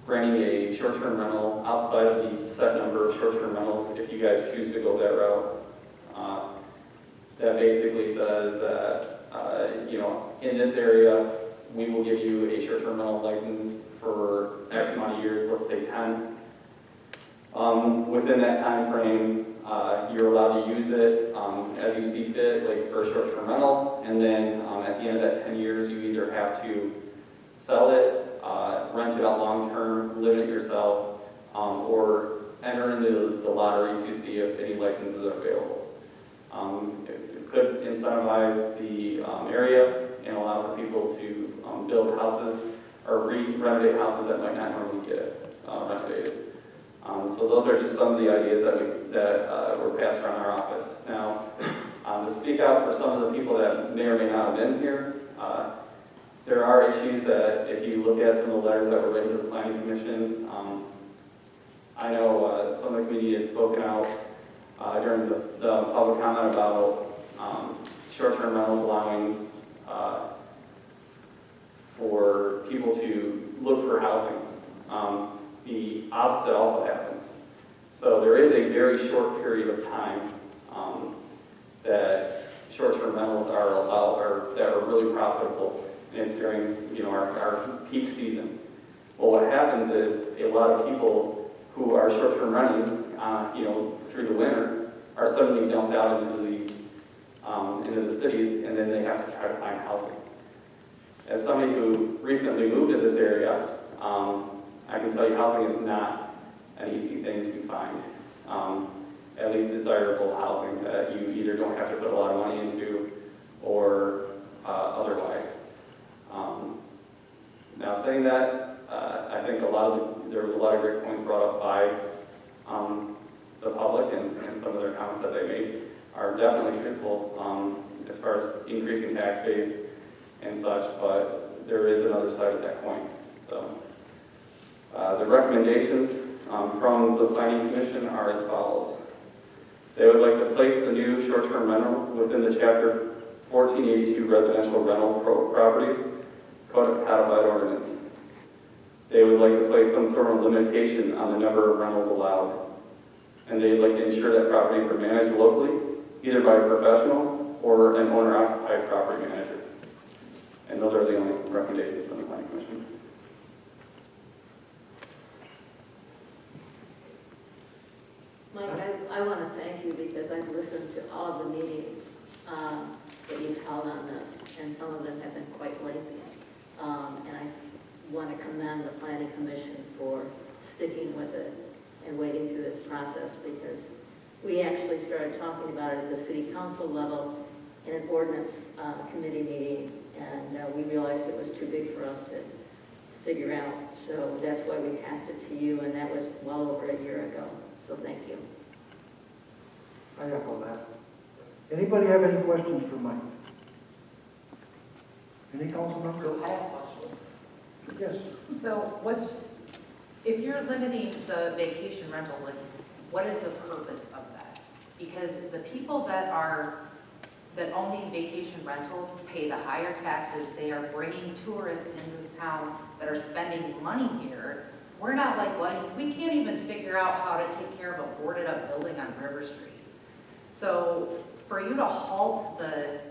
granting a short-term rental outside of the set number of short-term rentals if you guys choose to go that route. That basically says that, in this area, we will give you a short-term rental license for X amount of years, let's say 10. Within that time frame, you're allowed to use it as you see fit, like for a short-term rental, and then at the end of that 10 years, you either have to sell it, rent it out long-term, live in it yourself, or enter into the lottery to see if any licenses are available. It could incentivize the area and allow for people to build houses or renovate houses that might not normally get renovated. So those are just some of the ideas that were passed around our office. Now, to speak out for some of the people that may or may not have been here, there are issues that if you look at some of the letters that were written to the Planning Commission, I know some of the community had spoken out during the public comment about short-term rentals allowing for people to look for housing. The opposite also happens. So there is a very short period of time that short-term rentals are allowed, or that are really profitable, and it's during our peak season. Well, what happens is a lot of people who are short-term renting, through the winter, are suddenly dumped out into the city, and then they have to try to find housing. As somebody who recently moved to this area, I can tell you housing is not an easy thing to find. At least desirable housing that you either don't have to put a lot of money into or otherwise. Now saying that, I think there was a lot of great points brought up by the public and some of their comments that they made are definitely truthful as far as increasing tax base and such, but there is another side of that coin. So the recommendations from the Planning Commission are as follows. They would like to place the new short-term rental within the Chapter 1482 Residential Rental Properties Codified Ordinance. They would like to place some sort of limitation on the number of rentals allowed. And they'd like to ensure that properties are managed locally, either by a professional or an owner-occupied property manager. And those are the only recommendations from the Planning Commission. Mike, I want to thank you because I've listened to all of the meetings that you've held on this, and some of them have been quite lengthy. And I want to commend the Planning Commission for sticking with it and wading through this process, because we actually started talking about it at the City Council level in an Ordinance Committee meeting, and we realized it was too big for us to figure out. So that's why we passed it to you, and that was well over a year ago. So thank you. I echo that. Anybody have any questions for Mike? Any council member? I have a question. Yes. So if you're limiting the vacation rentals, like, what is the purpose of that? Because the people that own these vacation rentals pay the higher taxes. They are bringing tourists in this town that are spending money here. We're not we can't even figure out how to take care of a boarded up building on River Street. So for you to halt the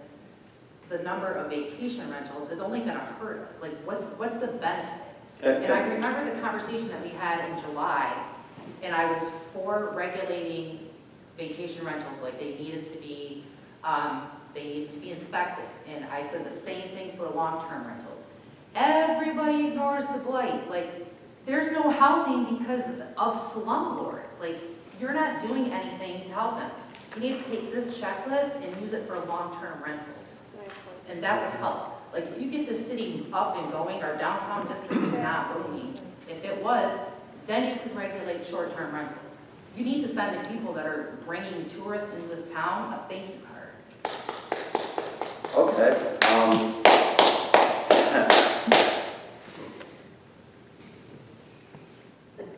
number of vacation rentals is only gonna hurt us. Like, what's the benefit? And I remember the conversation that we had in July, and I was for regulating vacation rentals, like they needed to be inspected. And I said the same thing for long-term rentals. Everybody ignores the blight. Like, there's no housing because of slumlords. Like, you're not doing anything to help them. You need to take this checklist and use it for long-term rentals. And that would help. Like, if you get the city up and going, our downtown district is not booming. If it was, then you can regulate short-term rentals. You need to send the people that are bringing tourists into this town a thank you card. Okay.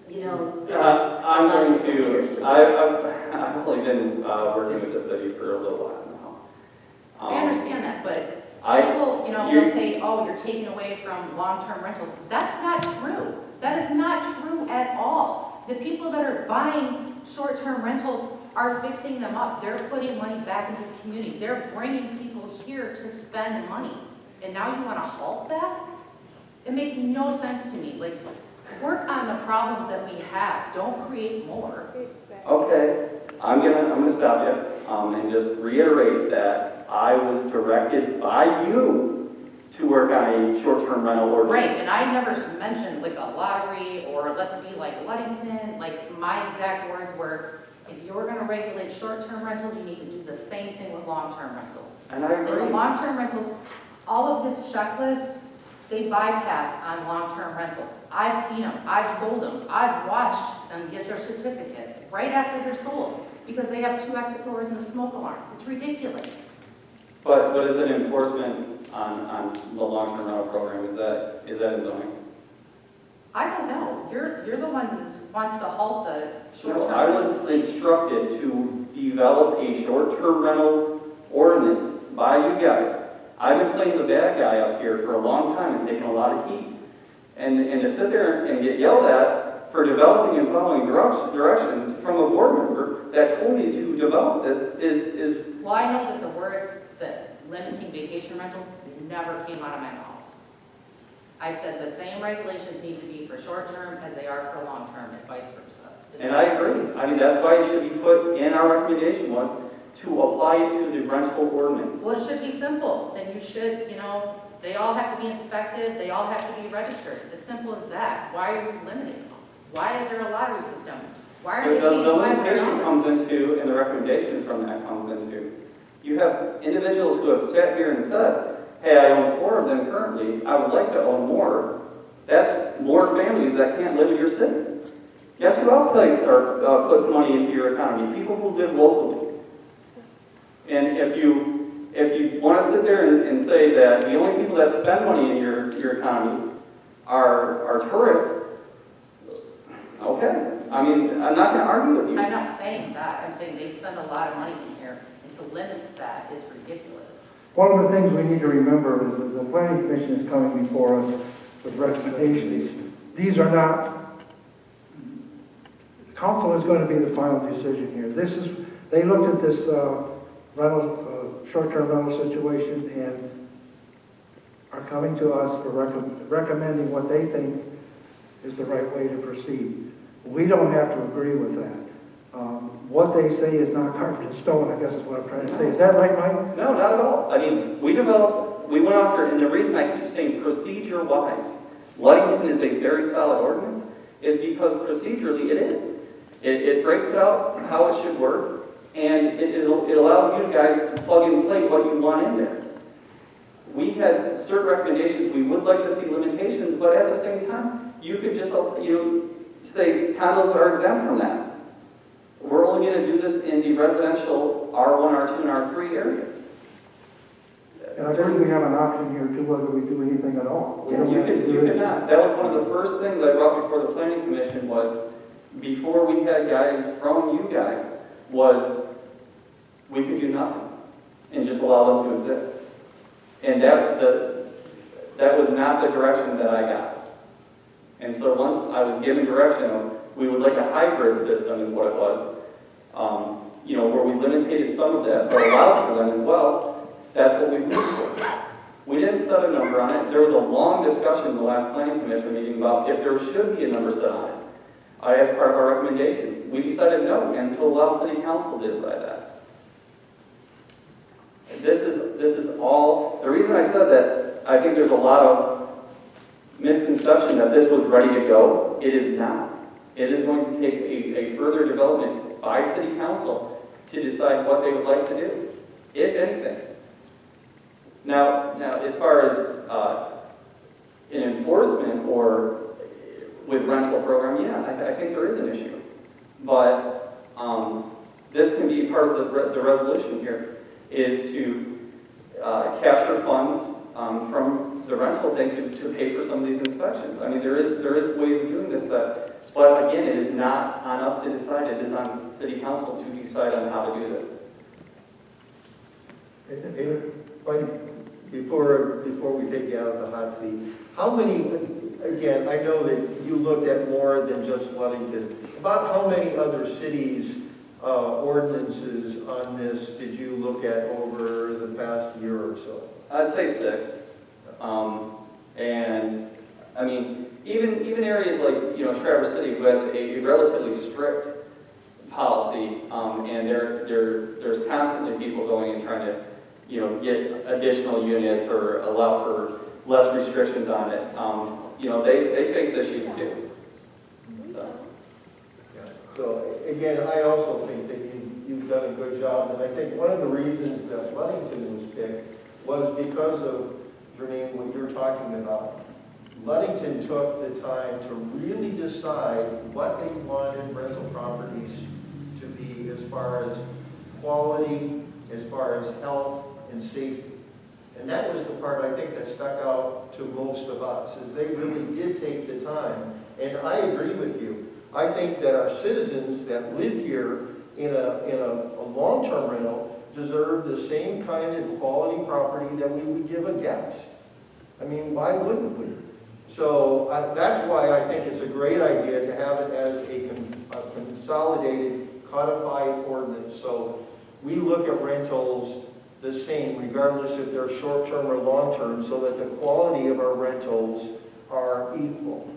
You know, I'm going to, I've only been working with the city for a little while now. I understand that, but people, they'll say, oh, you're taking away from long-term rentals. That's not true. That is not true at all. The people that are buying short-term rentals are fixing them up. They're putting money back into the community. They're bringing people here to spend money. And now you want to halt that? It makes no sense to me. Like, work on the problems that we have. Don't create more. Okay, I'm gonna stop you and just reiterate that I was directed by you to work on a short-term rental ordinance. Right, and I never mentioned like a lottery or let's be like Ludington. Like, my exact words were, if you're gonna regulate short-term rentals, you need to do the same thing with long-term rentals. And I agree. And the long-term rentals, all of this checklist, they bypass on long-term rentals. I've seen them, I've sold them, I've watched them get their certificate right after they're sold because they have 2 exit doors and a smoke alarm. It's ridiculous. But is it enforcement on the long-term rental program? Is that in zoning? I don't know. You're the one that wants to halt the short-term No, I rentals. was instructed to develop a short-term rental ordinance by you guys. I've been playing the bad guy up here for a long time and taking a lot of heat. And to sit there and get yelled at for developing and following directions from a board member that told me to develop this is... Well, I know that the words that limiting vacation rentals never came out of my mouth. I said the same regulations need to be for short-term as they are for long-term and vice versa. And I agree. I mean, that's why it should be put in our recommendation was to apply it to the rental ordinance. Well, it should be simple. Then you should, they all have to be inspected, they all have to be registered. As simple as that. Why are you limiting them? Why is there a lottery system? Why are they paying The limitation $500? comes into, and the recommendation from that comes into, you have individuals who have sat here and said, hey, I own 4 of them currently, I would like to own more. That's more families that can't live in your city. Guess who else puts money into your economy? People who live locally. And if you want to sit there and say that the only people that spend money in your economy are tourists, okay. I mean, I'm not gonna argue with you. I'm not saying that, I'm saying they spend a lot of money in here, and to limit that is ridiculous. One of the things we need to remember is that the planning commission is coming before us with recommendations. These are not, council is going to be the final decision here. They looked at this short-term rental situation and are coming to us for recommending what they think is the right way to proceed. We don't have to agree with that. What they say is not carved in stone, I guess is what I'm trying to say. Is that right, Mike? No, not at all. I mean, we went after, and the reason I keep saying procedure-wise, Ludington is a very solid ordinance, is because procedurally it is. It breaks out how it should work, and it allows you guys to plug and play what you want in there. We had certain recommendations, we would like to see limitations, but at the same time, you could just, say condos are exempt from that. We're only going to do this in the residential R1, R2, and R3 areas. And I believe we have an option here too, whether we do anything at all. Yeah, you could not. That was one of the first things I brought before the planning commission was, before we had guidance from you guys, was we could do nothing and just allow them to exist. And that was not the direction that I got. And so once I was given direction of, we would like a hybrid system is what it was, where we limited some of that, but allowed for them as well, that's what we moved for. We didn't set a number on it. There was a long discussion in the last planning commission meeting about if there should be a number set on it. As part of our recommendation. We decided no, and to allow city council to decide that. This is all, the reason I said that, I think there's a lot of misconception that this was ready to go. It is not. It is going to take a further development by city council to decide what they would like to do, if anything. Now as far as an enforcement or with rental program, yeah, I think there is an issue. But this can be part of the resolution here, is to capture funds from the rental thing to pay for some of these inspections. I mean, there is ways of doing this, but again, it is not on us to decide, it is on city council to decide on how to do this. Before we take you out of the hot seat, how many, again, I know that you looked at more than just Ludington, about how many other cities' ordinances on this did you look at over the past year or so? I'd say 6. And I mean, even areas like Traverse City, who has a relatively strict policy, and there's constantly people going and trying to get additional units or allow for less restrictions on it. They face issues too. So again, I also think that you've done a good job, and I think one of the reasons that Ludington was picked was because of, Jermaine, what you're talking about. Ludington took the time to really decide what they wanted rental properties to be as far as quality, as far as health and safety. And that was the part I think that stuck out to most of us, is they really did take the time. And I agree with you. I think that our citizens that live here in a long-term rental deserve the same kind of quality property that we would give a guest. I mean, why wouldn't we? So that's why I think it's a great idea to have it as a consolidated, codified ordinance. So we look at rentals the same, regardless if they're short-term or long-term, so that the quality of our rentals are equal.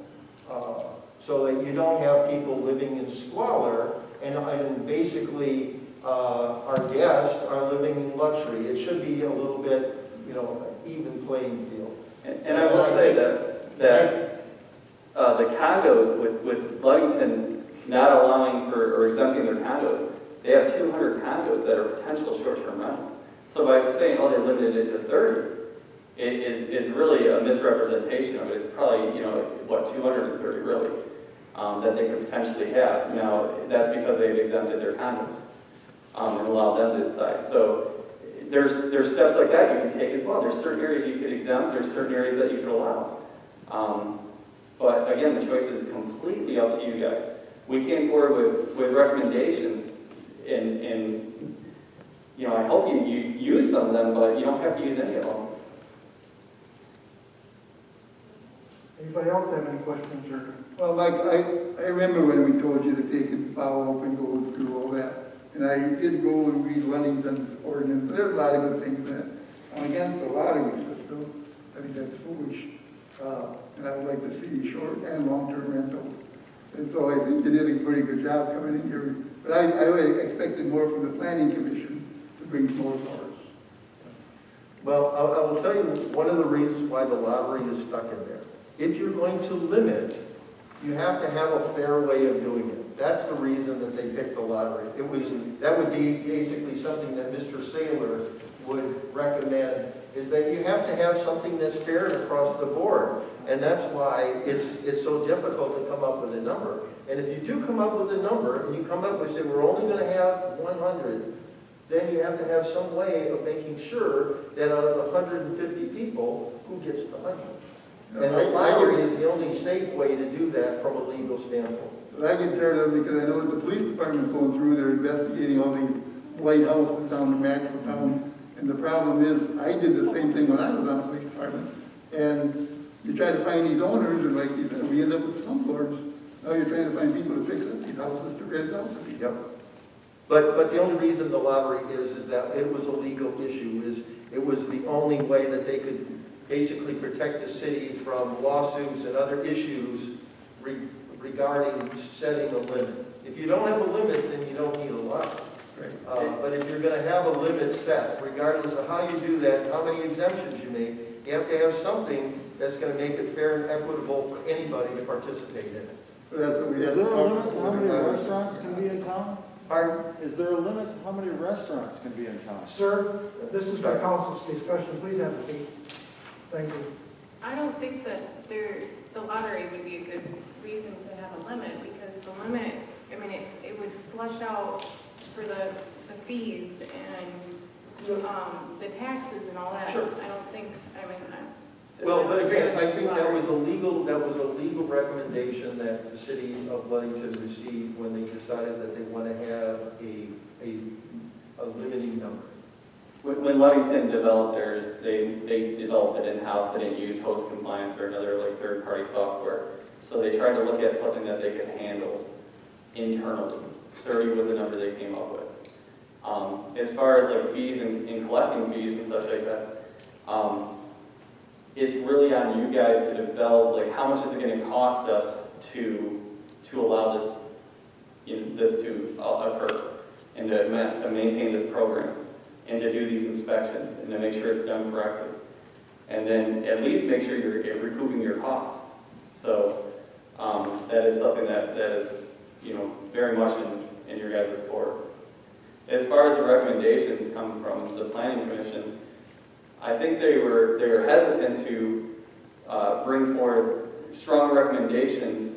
So that you don't have people living in squalor and basically our guests are living in luxury. It should be a little bit, even playing field. And I will say that the condos with Ludington not allowing for or exempting their condos, they have 200 condos that are potential short-term rentals. So by saying, they're limited it to 30, it is really a misrepresentation of it. It's probably, 230 really, that they could potentially have. Now, that's because they've exempted their condos and allowed them to decide. So there's steps like that you can take as well. There's certain areas you could exempt, there's certain areas that you could allow. But again, the choice is completely up to you guys. we came forward with recommendations, and, you know, I hope you use some of them, but you don't have to use any of them. Anybody else have any questions or? Well, Mike, I remember when we told you to take and follow up and go through all that. And I did go and read Ludington's ordinance. There's a lot of good things in it. I'm against the lottery system. I think that's foolish. And I would like to see short and long-term rentals. And so I think you did a pretty good job coming in here. But I really expected more from the planning commission to bring more forward. Well, I will tell you one of the reasons why the lottery is stuck in there. If you're going to limit, you have to have a fair way of doing it. That's the reason that they picked the lottery. That would be basically something that Mr. Saylor would recommend, is that you have to have something that's fair across the board. And that's why it's so difficult to come up with a number. And if you do come up with a number, and you come up with, say, we're only going to have 100, then you have to have some way of making sure that out of 150 people, who gets the money? And the lottery is the only safe way to do that from a legal standpoint. But I get tired of it because I know the police department's going through, they're investigating all these white houses down in Maxwell Town. And the problem is, I did the same thing when I was on the police department. And you try to find these owners, and like you said, we end up with slumlords. Now you're trying to find people to fix up these houses to rent out to people. Yep. But the only reason the lottery is that it was a legal issue, it was the only way that they could basically protect the city from lawsuits and other issues regarding setting a limit. If you don't have a limit, then you don't need a lottery. But if you're going to have a limit set, regardless of how you do that, how many exemptions you make, you have to have something that's going to make it fair and equitable for anybody to participate in it. Is there a limit to how many restaurants can be in town? Pardon? Is there a limit to how many restaurants can be in town? Sir, this is the council's discussion. Please have a seat. Thank you. I don't think that the lottery would be a good reason to have a limit, because the limit, I mean, it would flush out for the fees and the taxes and all that. Sure. I don't think, I mean, Well, but again, I think that was a legal recommendation that the city of Ludington received when they decided that they want to have a limiting number. When Ludington developed theirs, they developed it in-house. They didn't use host compliance or another like third-party software. So they tried to look at something that they could handle internally. 30 was the number they came up with. As far as like fees and collecting fees and such like that, it's really on you guys to develop, like, how much is it going to cost us to allow this, this to occur and to maintain this program and to do these inspections and to make sure it's done correctly. And then at least make sure you're recouping your costs. So that is something that is, very much in your guys' court. As far as the recommendations come from the Planning Commission, I think they were hesitant to bring forward strong recommendations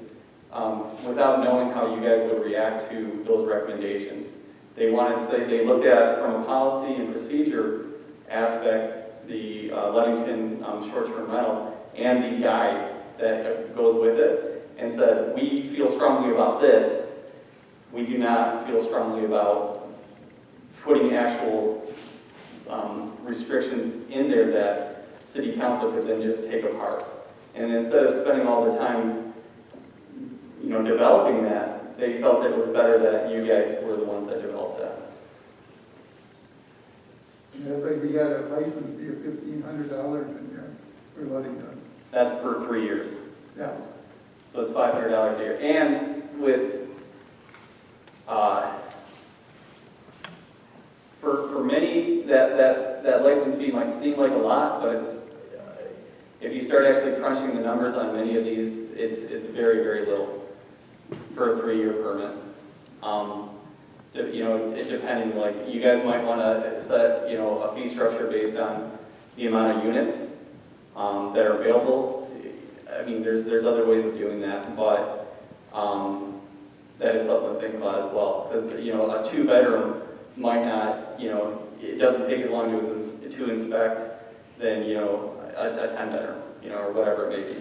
without knowing how you guys would react to those recommendations. They wanted to say they looked at from a policy and procedure aspect the Ludington short-term rental and the guide that goes with it, and said we feel strongly about this. We do not feel strongly about putting actual restrictions in there that city council could then just take apart. And instead of spending all the time, developing that, they felt it was better that you guys were the ones that developed that. Yeah, it's like we got a license fee of $1,500 in there for Ludington. That's for 3 years. Yeah. So it's $500 a year. And with, for many, that license fee might seem like a lot, but it's, if you start actually crunching the numbers on many of these, it's very, very little for a 3-year permit. Depending, like, you guys might want to set, a fee structure based on the amount of units that are available. I mean, there's other ways of doing that, but that is something to think about as well. Because, a 2-bedroom might not, it doesn't take as long to inspect than, a 10-bedroom, or whatever it may be.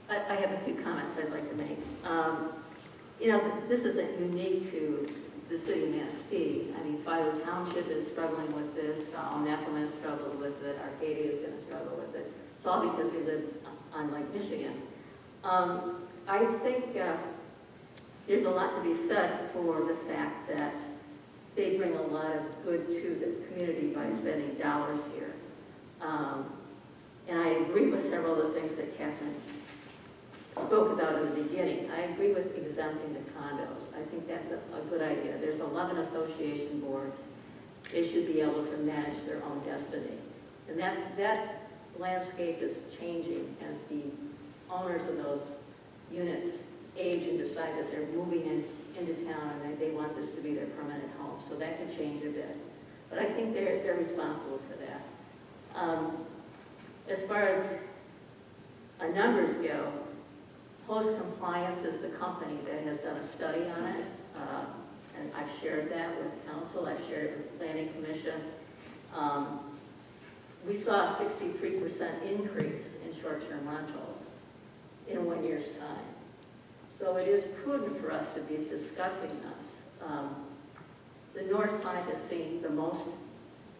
I have a few comments I'd like to make. You know, this isn't unique to the city of Manistee. I mean, Firework Township is struggling with this, Nephilim has struggled with it, Arcadia is going to struggle with it. It's all because we live on Lake Michigan. I think there's a lot to be said for the fact that they bring a lot of good to the community by spending dollars here. And I agree with several of the things that Catherine spoke about in the beginning. I agree with exempting the condos. I think that's a good idea. There's 11 association boards. They should be able to manage their own destiny. And that landscape is changing as the owners of those units age and decide that they're moving into town and that they want this to be their permanent home. So that can change a bit. But I think they're responsible for that. As far as numbers go, Host Compliance is the company that has done a study on it, and I've shared that with council, I've shared it with the Planning Commission. We saw a 63% increase in short-term rentals in 1 year's time. So it is prudent for us to be discussing this. The north side has seen the most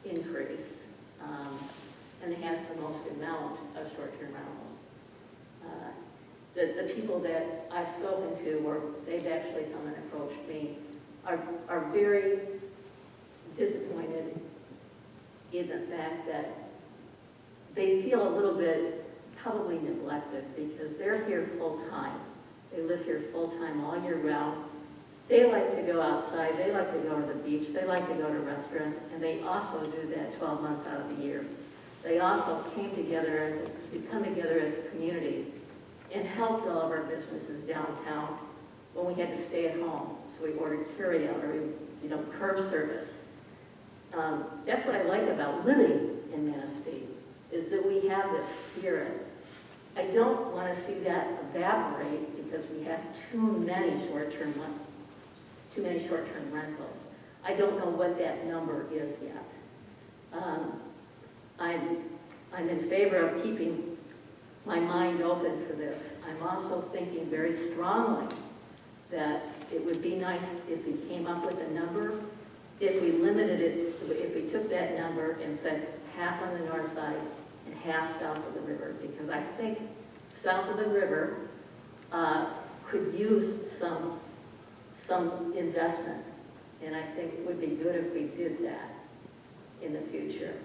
increase, and it has the most amount of short-term rentals. The people that I've spoken to, or they've actually come and approached me, are very disappointed in the fact that they feel a little bit probably neglected because they're here full-time. They live here full-time all year round. They like to go outside, they like to go to the beach, they like to go to restaurants, and they also do that 12 months out of the year. They also come together as a community and helped all of our businesses downtown when we had to stay at home. So we ordered carryout or curb service. That's what I like about living in Manistee, is that we have this spirit. I don't want to see that evaporate because we have too many short-term rentals. I don't know what that number is yet. I'm in favor of keeping my mind open for this. I'm also thinking very strongly that it would be nice if we came up with a number, if we limited it, if we took that number and said half on the north side and half south of the river, because I think south of the river could use some investment, and I think it would be good if we did that in the future.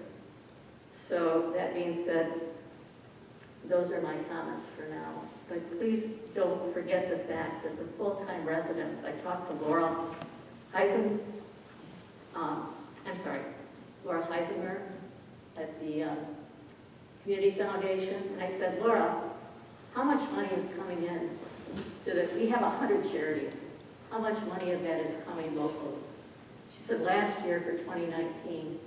So that being said, those are my comments for now. But please don't forget the fact that the full-time residents, I talked to Laura Heisinger at the Community Foundation, and I said, Laura, how much money is coming in we have 100 charities. How much money of that is coming locally? She said last year for 2019,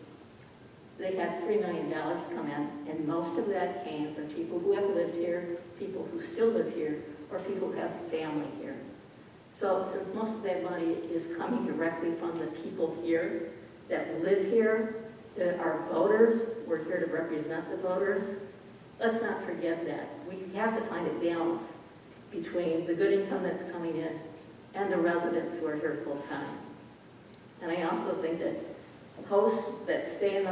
they had $3 million come in, and most of that came from people who have lived here, people who still live here, or people who have family here. So since most of that money is coming directly from the people here that live here, that are voters, we're here to represent the voters, let's not forget that. We have to find a balance between the good income that's coming in and the residents who are here full time. And I also think that hosts that stay in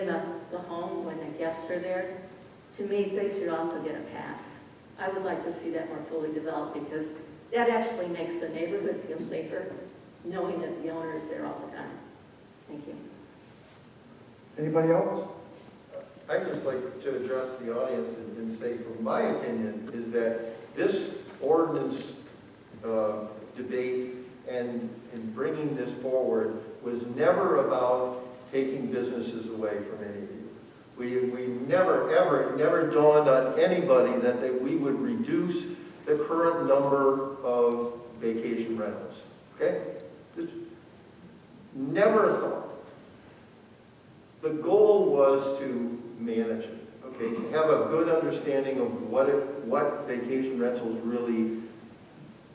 the home when the guests are there, to me, they should also get a pass. I would like to see that more fully developed because that actually makes the neighborhood feel safer, knowing that the owner is there all the time. Thank you. Anybody else? I'd just like to address the audience and say, from my opinion, is that this ordinance debate and bringing this forward was never about taking businesses away from any of you. We never, ever, never dawned on anybody that we would reduce the current number of vacation rentals, okay? Just never a thought. The goal was to manage it, okay? To have a good understanding of what vacation rentals really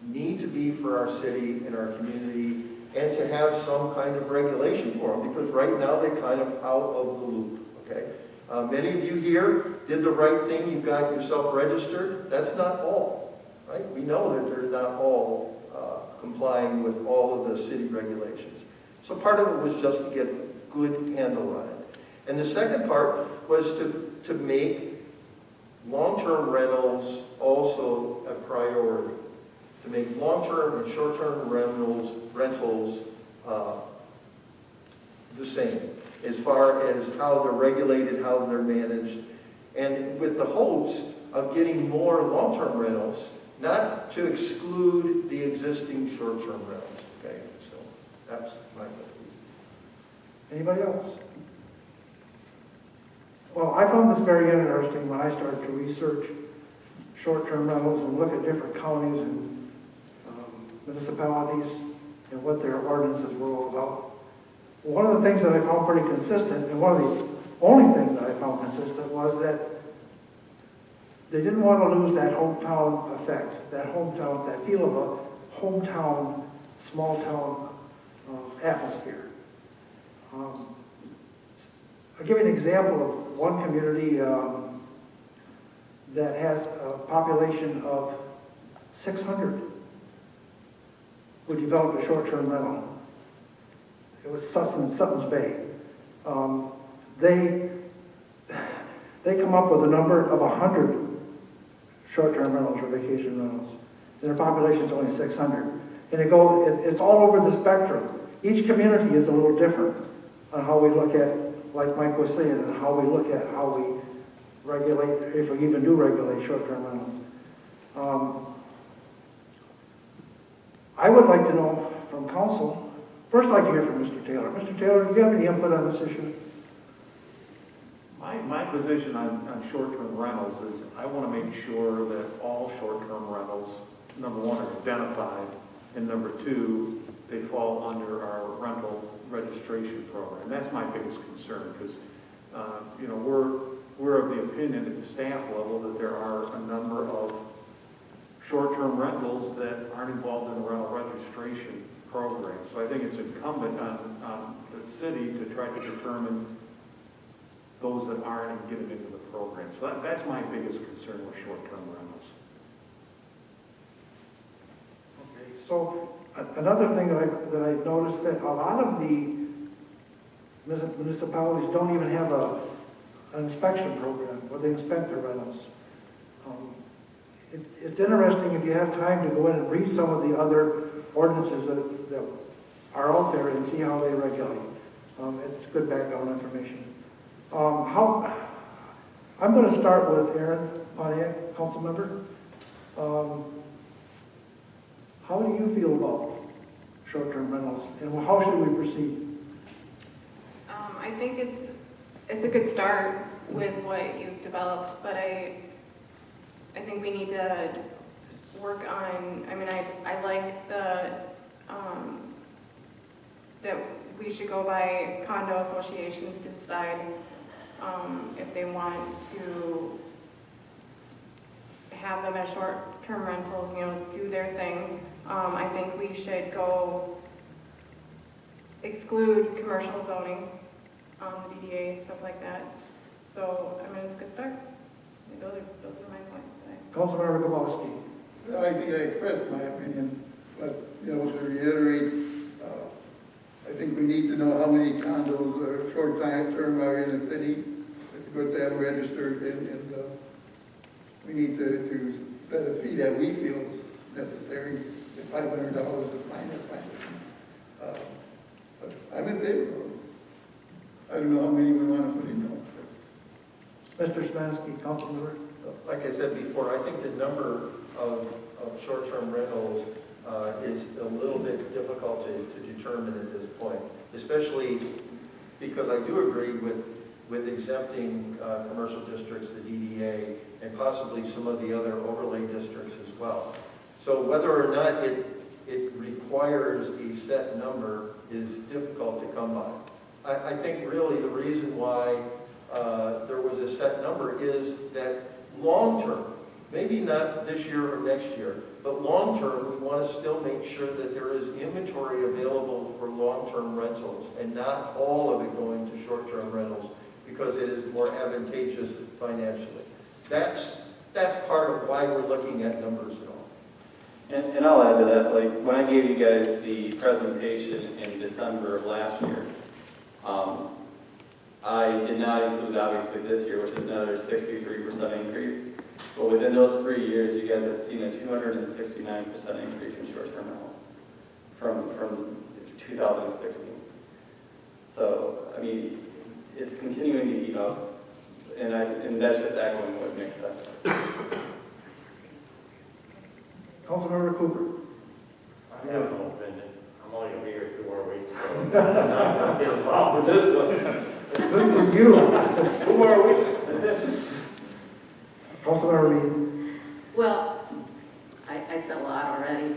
need to be for our city and our community, and to have some kind of regulation for them, because right now they're kind of out of the loop, okay? Many of you here did the right thing, you got yourself registered. That's not all, right? We know that they're not all complying with all of the city regulations. So part of it was just to get a good handle on it. And the second part was to make long-term rentals also a priority. To make long-term and short-term rentals the same, as far as how they're regulated, how they're managed, and with the hopes of getting more long-term rentals, not to exclude the existing short-term rentals, okay? So that's my belief. Anybody else? Well, I found this very interesting when I started to research short-term rentals and look at different counties and municipalities and what their ordinances were all about. One of the things that I found pretty consistent, and one of the only things that I found consistent, was that they didn't want to lose that hometown effect, that feel of a hometown, small town atmosphere. I'll give you an example of one community that has a population of 600 who developed a short-term rental. It was Sutton's Bay. They come up with a number of 100 short-term rentals or vacation rentals. And their population is only 600. And it's all over the spectrum. Each community is a little different on how we look at, like Mike was saying, and how we look at how we regulate, if we even do regulate short-term rentals. I would like to know from council. First, I'd like to hear from Mr. Taylor. Mr. Taylor, do you have any input on this issue? My position on short-term rentals is I want to make sure that all short-term rentals, number one, are identified, and number two, they fall under our rental registration program. That's my biggest concern because, we're of the opinion at the staff level that there are a number of short-term rentals that aren't involved in the rental registration program. So I think it's incumbent on the city to try to determine those that aren't and get them into the program. So that's my biggest concern with short-term rentals. Okay, so another thing that I noticed that a lot of the municipalities don't even have an inspection program where they inspect their rentals. It's interesting if you have time to go in and read some of the other ordinances that are out there and see how they regulate. It's good background information. I'm going to start with Aaron Pontiac, council member. How do you feel about short-term rentals, and how should we proceed? I think it's a good start with what you've developed, but I think we need to work on, I like that we should go by condo associations to decide if they want to have them as short-term rentals, do their thing. I think we should exclude commercial zoning, the DDA, stuff like that. So, it's a good start. Those are my points today. Councilmember Kowalski. I think I expressed my opinion, but, to reiterate, I think we need to know how many condos or short-term are in the city, to put them registered, and we need to set a fee that we feel is necessary. If $500 is fine, that's fine. But I'm in favor of it. I don't know how many we want to put in though. Mr. Smansky, council member. Like I said before, I think the number of short-term rentals is a little bit difficult to determine at this point, especially because I do agree with exempting commercial districts, the DDA, and possibly some of the other overlay districts as well. So whether or not it requires a set number is difficult to come by. I think really the reason why there was a set number is that long-term, maybe not this year or next year, but long-term, we want to still make sure that there is inventory available for long-term rentals and not all of it going to short-term rentals, because it is more advantageous financially. That's part of why we're looking at numbers at all. And I'll add to that, like, when I gave you guys the presentation in December of last year, I did not include, obviously, this year, which is another 63% increase. But within those 3 years, you guys have seen a 269% increase in short-term rentals from 2016. So, I mean, it's continuing to heat up, and that's just echoing what Nick said. Councilmember Cooper. I have no opinion. I'm only gonna be here 2 more weeks, so I'm not gonna get involved with this one. Good for you. 2 more weeks. Councilmember Reed. Well, I said a lot already.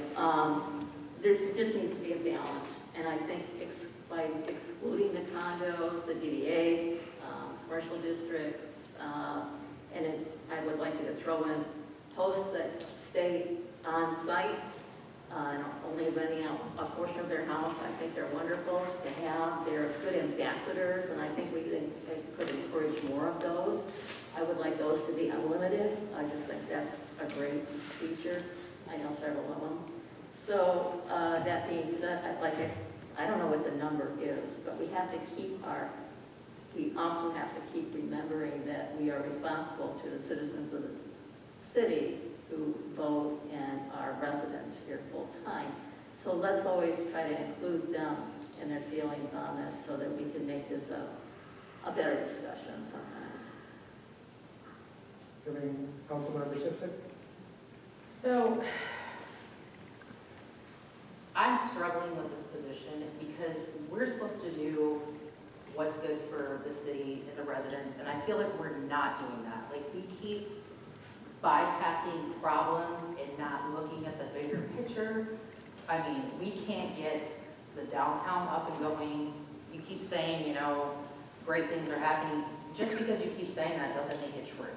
There just needs to be a balance, and I think by excluding the condos, the DDA, commercial districts, and I would like you to throw in hosts that stay on site, and only renting out a portion of their house. I think they're wonderful to have. They're good ambassadors, and I think we could encourage more of those. I would like those to be unlimited. I just think that's a great feature. I know several of them. So that being said, I don't know what the number is, but we also have to keep remembering that we are responsible to the citizens of the city who vote and are residents here full time. So let's always try to include them and their feelings on this so that we can make this a better discussion sometimes. Councilmember Sipsick. So, I'm struggling with this position because we're supposed to do what's good for the city and the residents, and I feel like we're not doing that. Like, we keep bypassing problems and not looking at the bigger picture. I mean, we can't get the downtown up and going. You keep saying, you know, great things are happening. Just because you keep saying that doesn't make it true.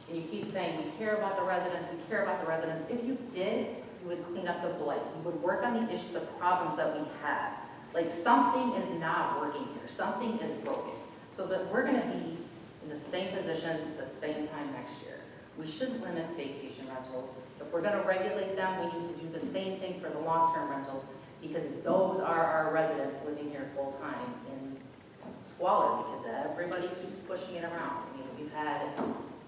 And you keep saying, we care about the residents, we care about the residents. If you did, you would clean up the blight. You would work on the issue, the problems that we have. Like, something is not working here. Something is broken. So that we're gonna be in the same position at the same time next year. We shouldn't limit vacation rentals. If we're gonna regulate them, we need to do the same thing for the long-term rentals, because those are our residents living here full-time in squalor, because everybody keeps pushing it around. I mean, we've had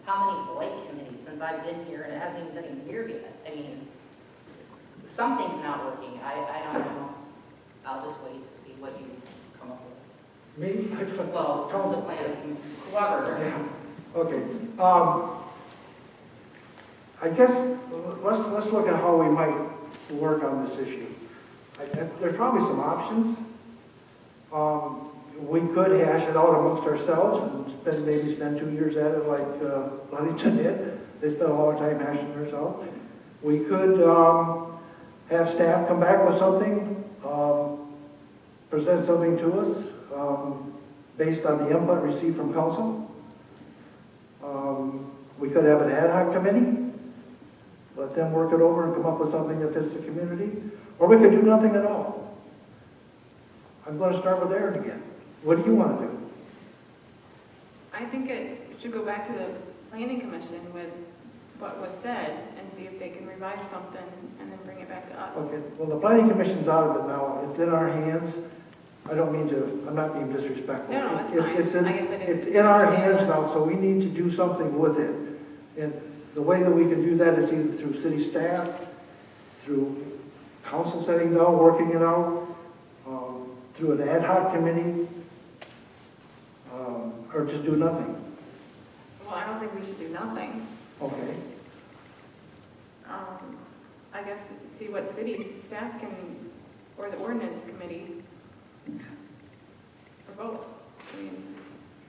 how many blight committees since I've been here, and it hasn't even been a year yet. I mean, something's not working. I don't know. I'll just wait to see what you come up with. Me? Well, council plan, whoever. Yeah. Okay. I guess let's look at how we might work on this issue. There's probably some options. We could hash it out amongst ourselves and maybe spend 2 years at it like Ludington did. They spent a long time hashing theirs out. We could have staff come back with something, present something to us based on the input received from council. We could have an ad hoc committee, let them work it over and come up with something that fits the community. Or we could do nothing at all. I'm going to start with Aaron again. What do you want to do? I think it should go back to the planning commission with what was said and see if they can revise something and then bring it back to us. Okay, well, the planning commission's out of it now. It's in our hands. I don't mean to, I'm not being disrespectful. No, it's fine. I guess I didn't. It's in our hands now, so we need to do something with it. And the way that we can do that is either through city staff, through council sitting down, working it out, through an ad hoc committee, or just do nothing. Well, I don't think we should do nothing. Okay. I guess see what city staff can, or the ordinance committee, or both. I mean,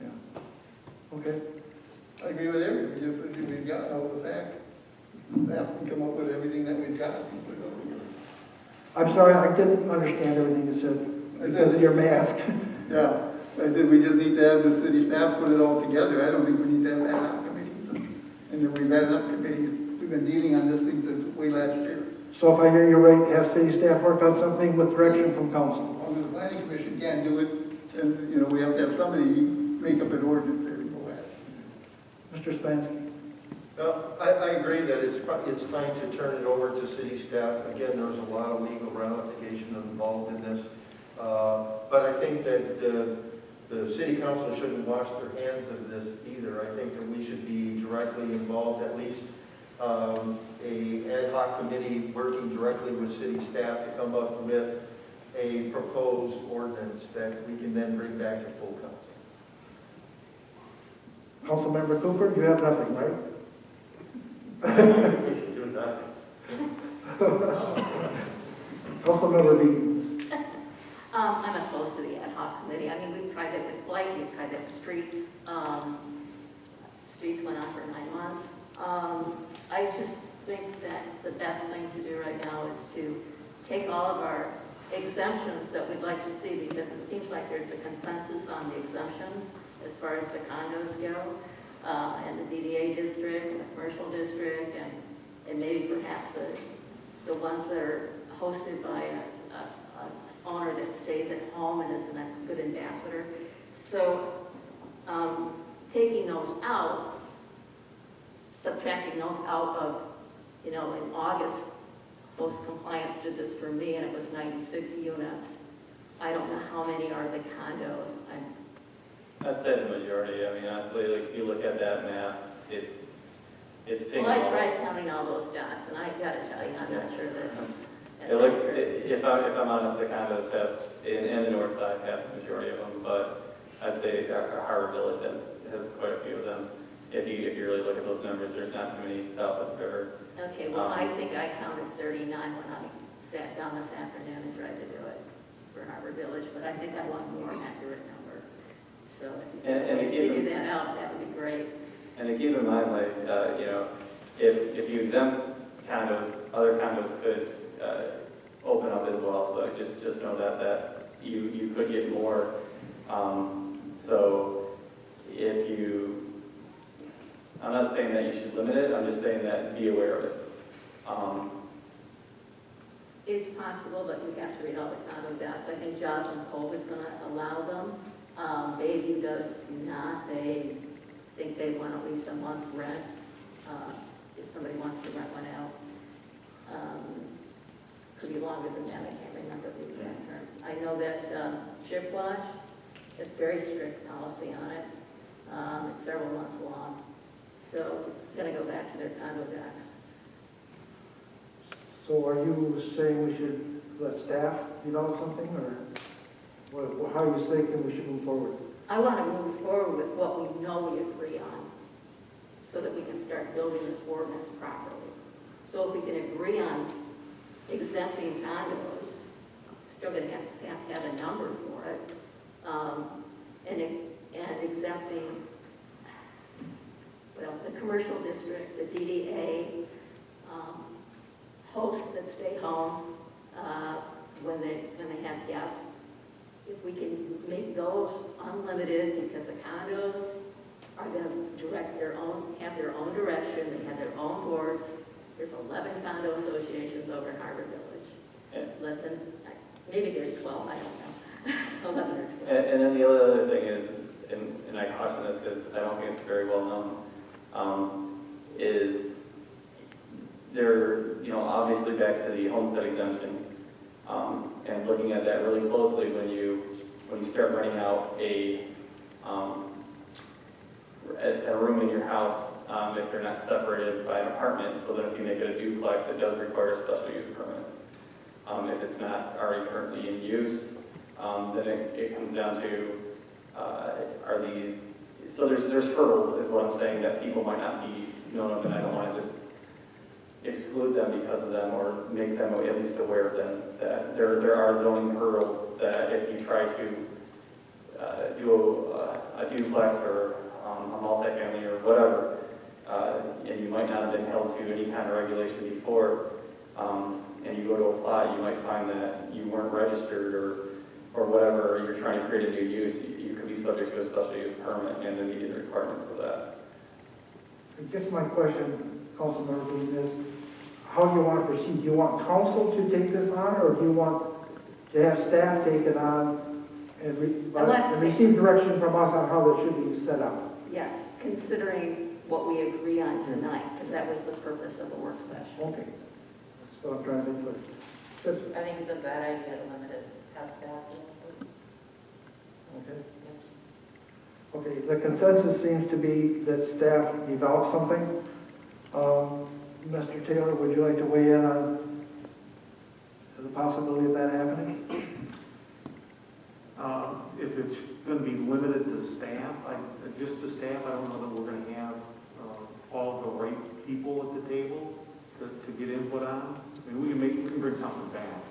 Yeah. Okay. I agree with everything. We've got all the facts. Staff can come up with everything that we've got. I'm sorry, I didn't understand everything you said because of your mask. Yeah, I said we just need to have the city staff put it all together. I don't think we need to have ad hoc committees. And then we've had enough committees. We've been dealing on this thing since way last year. So if I hear you right, have city staff work on something with direction from council. As long as the planning commission can't do it, and, you know, we have to have somebody make up an ordinance there and go at it. Mr. Spansky? I agree that it's time to turn it over to city staff. Again, there's a lot of legal ramifications involved in this. But I think that the city council shouldn't wash their hands of this either. I think that we should be directly involved, at least a ad hoc committee working directly with city staff to come up with a proposed ordinance that we can then bring back to full council. Councilmember Cooper, you have nothing, right? We should do nothing. Councilmember Lee? I'm opposed to the ad hoc committee. I mean, we've tried it with blight, we've tried it with streets. Streets went on for 9 months. I just think that the best thing to do right now is to take all of our exemptions that we'd like to see, because it seems like there's a consensus on the exemptions as far as the condos go, and the DDA district, and the commercial district, and maybe perhaps the ones that are hosted by a owner that stays at home and is a good ambassador. So taking those out, subtracting those out of, in August, Host Compliance did this for me, and it was 96 units. I don't know how many are the condos. I'd say the majority. I mean, honestly, like, if you look at that map, it's pink. Well, I tried counting all those dots, and I gotta tell you, I'm not sure that. It looks, if I'm honest, the condos have, in the north side, have the majority of them, but I'd say our Harbor Village has quite a few of them. If you really look at those numbers, there's not too many south of the river. Okay, well, I think I counted 39 when I sat down this afternoon and tried to do it for Harbor Village, but I think I want a more accurate number. So if you just figure that out, that would be great. And to keep in mind, like, if you exempt condos, other condos could open up as well. So just know that you could get more. So if you, I'm not saying that you should limit it. I'm just saying that be aware of it. It's possible, but we have to read all the condo docs. I think Jocelyn Cove is going to allow them. Bayview does not. They think they want at least a month rent if somebody wants to rent one out. Could be longer than that. I can't remember the exact terms. I know that Chippewa has very strict policy on it. It's several months long. So it's going to go back to their condo docs. So are you saying we should let staff develop something, or how are you thinking we should move forward? I want to move forward with what we know we agree on so that we can start building this ordinance properly. So if we can agree on exempting condos, still going to have a number for it, and exempting, well, the commercial district, the DDA, hosts that stay home when they have guests. If we can make those unlimited, because the condos are going to have their own direction, they have their own boards. There's 11 condo associations over in Harbor Village. Let them, maybe there's 12, I don't know. 11 or 12. And then the other thing is and I caution this because I don't think it's very well known, is there, obviously back to the homestead exemption, and looking at that really closely when you start renting out a room in your house, if they're not separated by an apartment, so that if you make it a duplex, it does require a special use permit. If it's not already currently in use, then it comes down to, are these, so there's hurdles, is what I'm saying, that people might not be known of, and I don't want to just exclude them because of them, or make them at least aware of them, that there are zoning hurdles that if you try to do a duplex or a multifamily or whatever, and you might not have been held to any kind of regulation before, and you go to apply, you might find that you weren't registered or whatever, or you're trying to create a new use, you could be subject to a special use permit and the immediate requirements of that. I guess my question, Councilmember Green, is how do you want to proceed? Do you want council to take this on, or do you want to have staff take it on and receive direction from us on how that should be set up. Yes, considering what we agree on tonight, because that was the purpose of the work session. Okay. That's what I'm trying to make clear. I think it's a bad idea to limit it, have staff. Okay. Okay, the consensus seems to be that staff develop something. Mr. Taylor, would you like to weigh in on the possibility of that happening? If it's going to be limited to staff, just the staff, I don't know that we're going to have all the right people at the table to get input on. I mean, we can bring something back.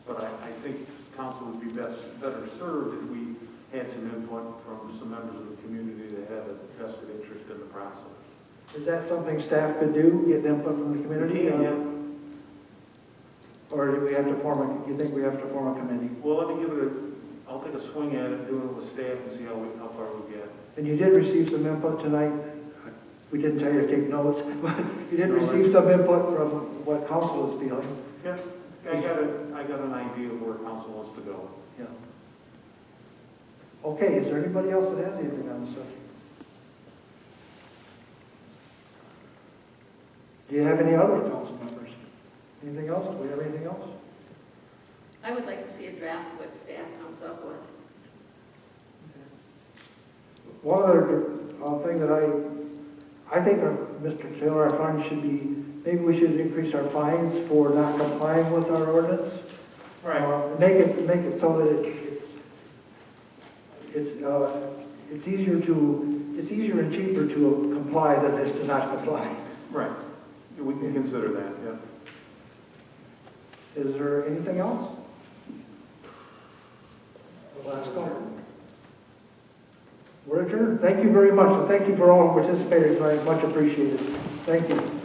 But I think council would be better served if we had some input from some members of the community that have a vested interest in the process. Is that something staff could do, get input from the community? Yeah. Or do we have to you think we have to form a committee? Well, let me I'll take a swing at it, doing it with staff and see how far we get. And you did receive some input tonight. We didn't tell you to take notes, but you did receive some input from what council is feeling. Yeah, I got an idea of where council wants to go. Yeah. Okay, is there anybody else that has anything on the subject? Do you have any other council members? Anything else? Do we have anything else? I would like to see a draft what staff comes up with. One other thing that I think Mr. Taylor, our fine should be, maybe we should increase our fines for not complying with our ordinance. Right. Make it so that it's easier and cheaper to comply than it is to not comply. Right. We can consider that, yeah. Is there anything else? Last call. We're adjourned. Thank you very much, and thank you for all who participated tonight. Much appreciated. Thank you.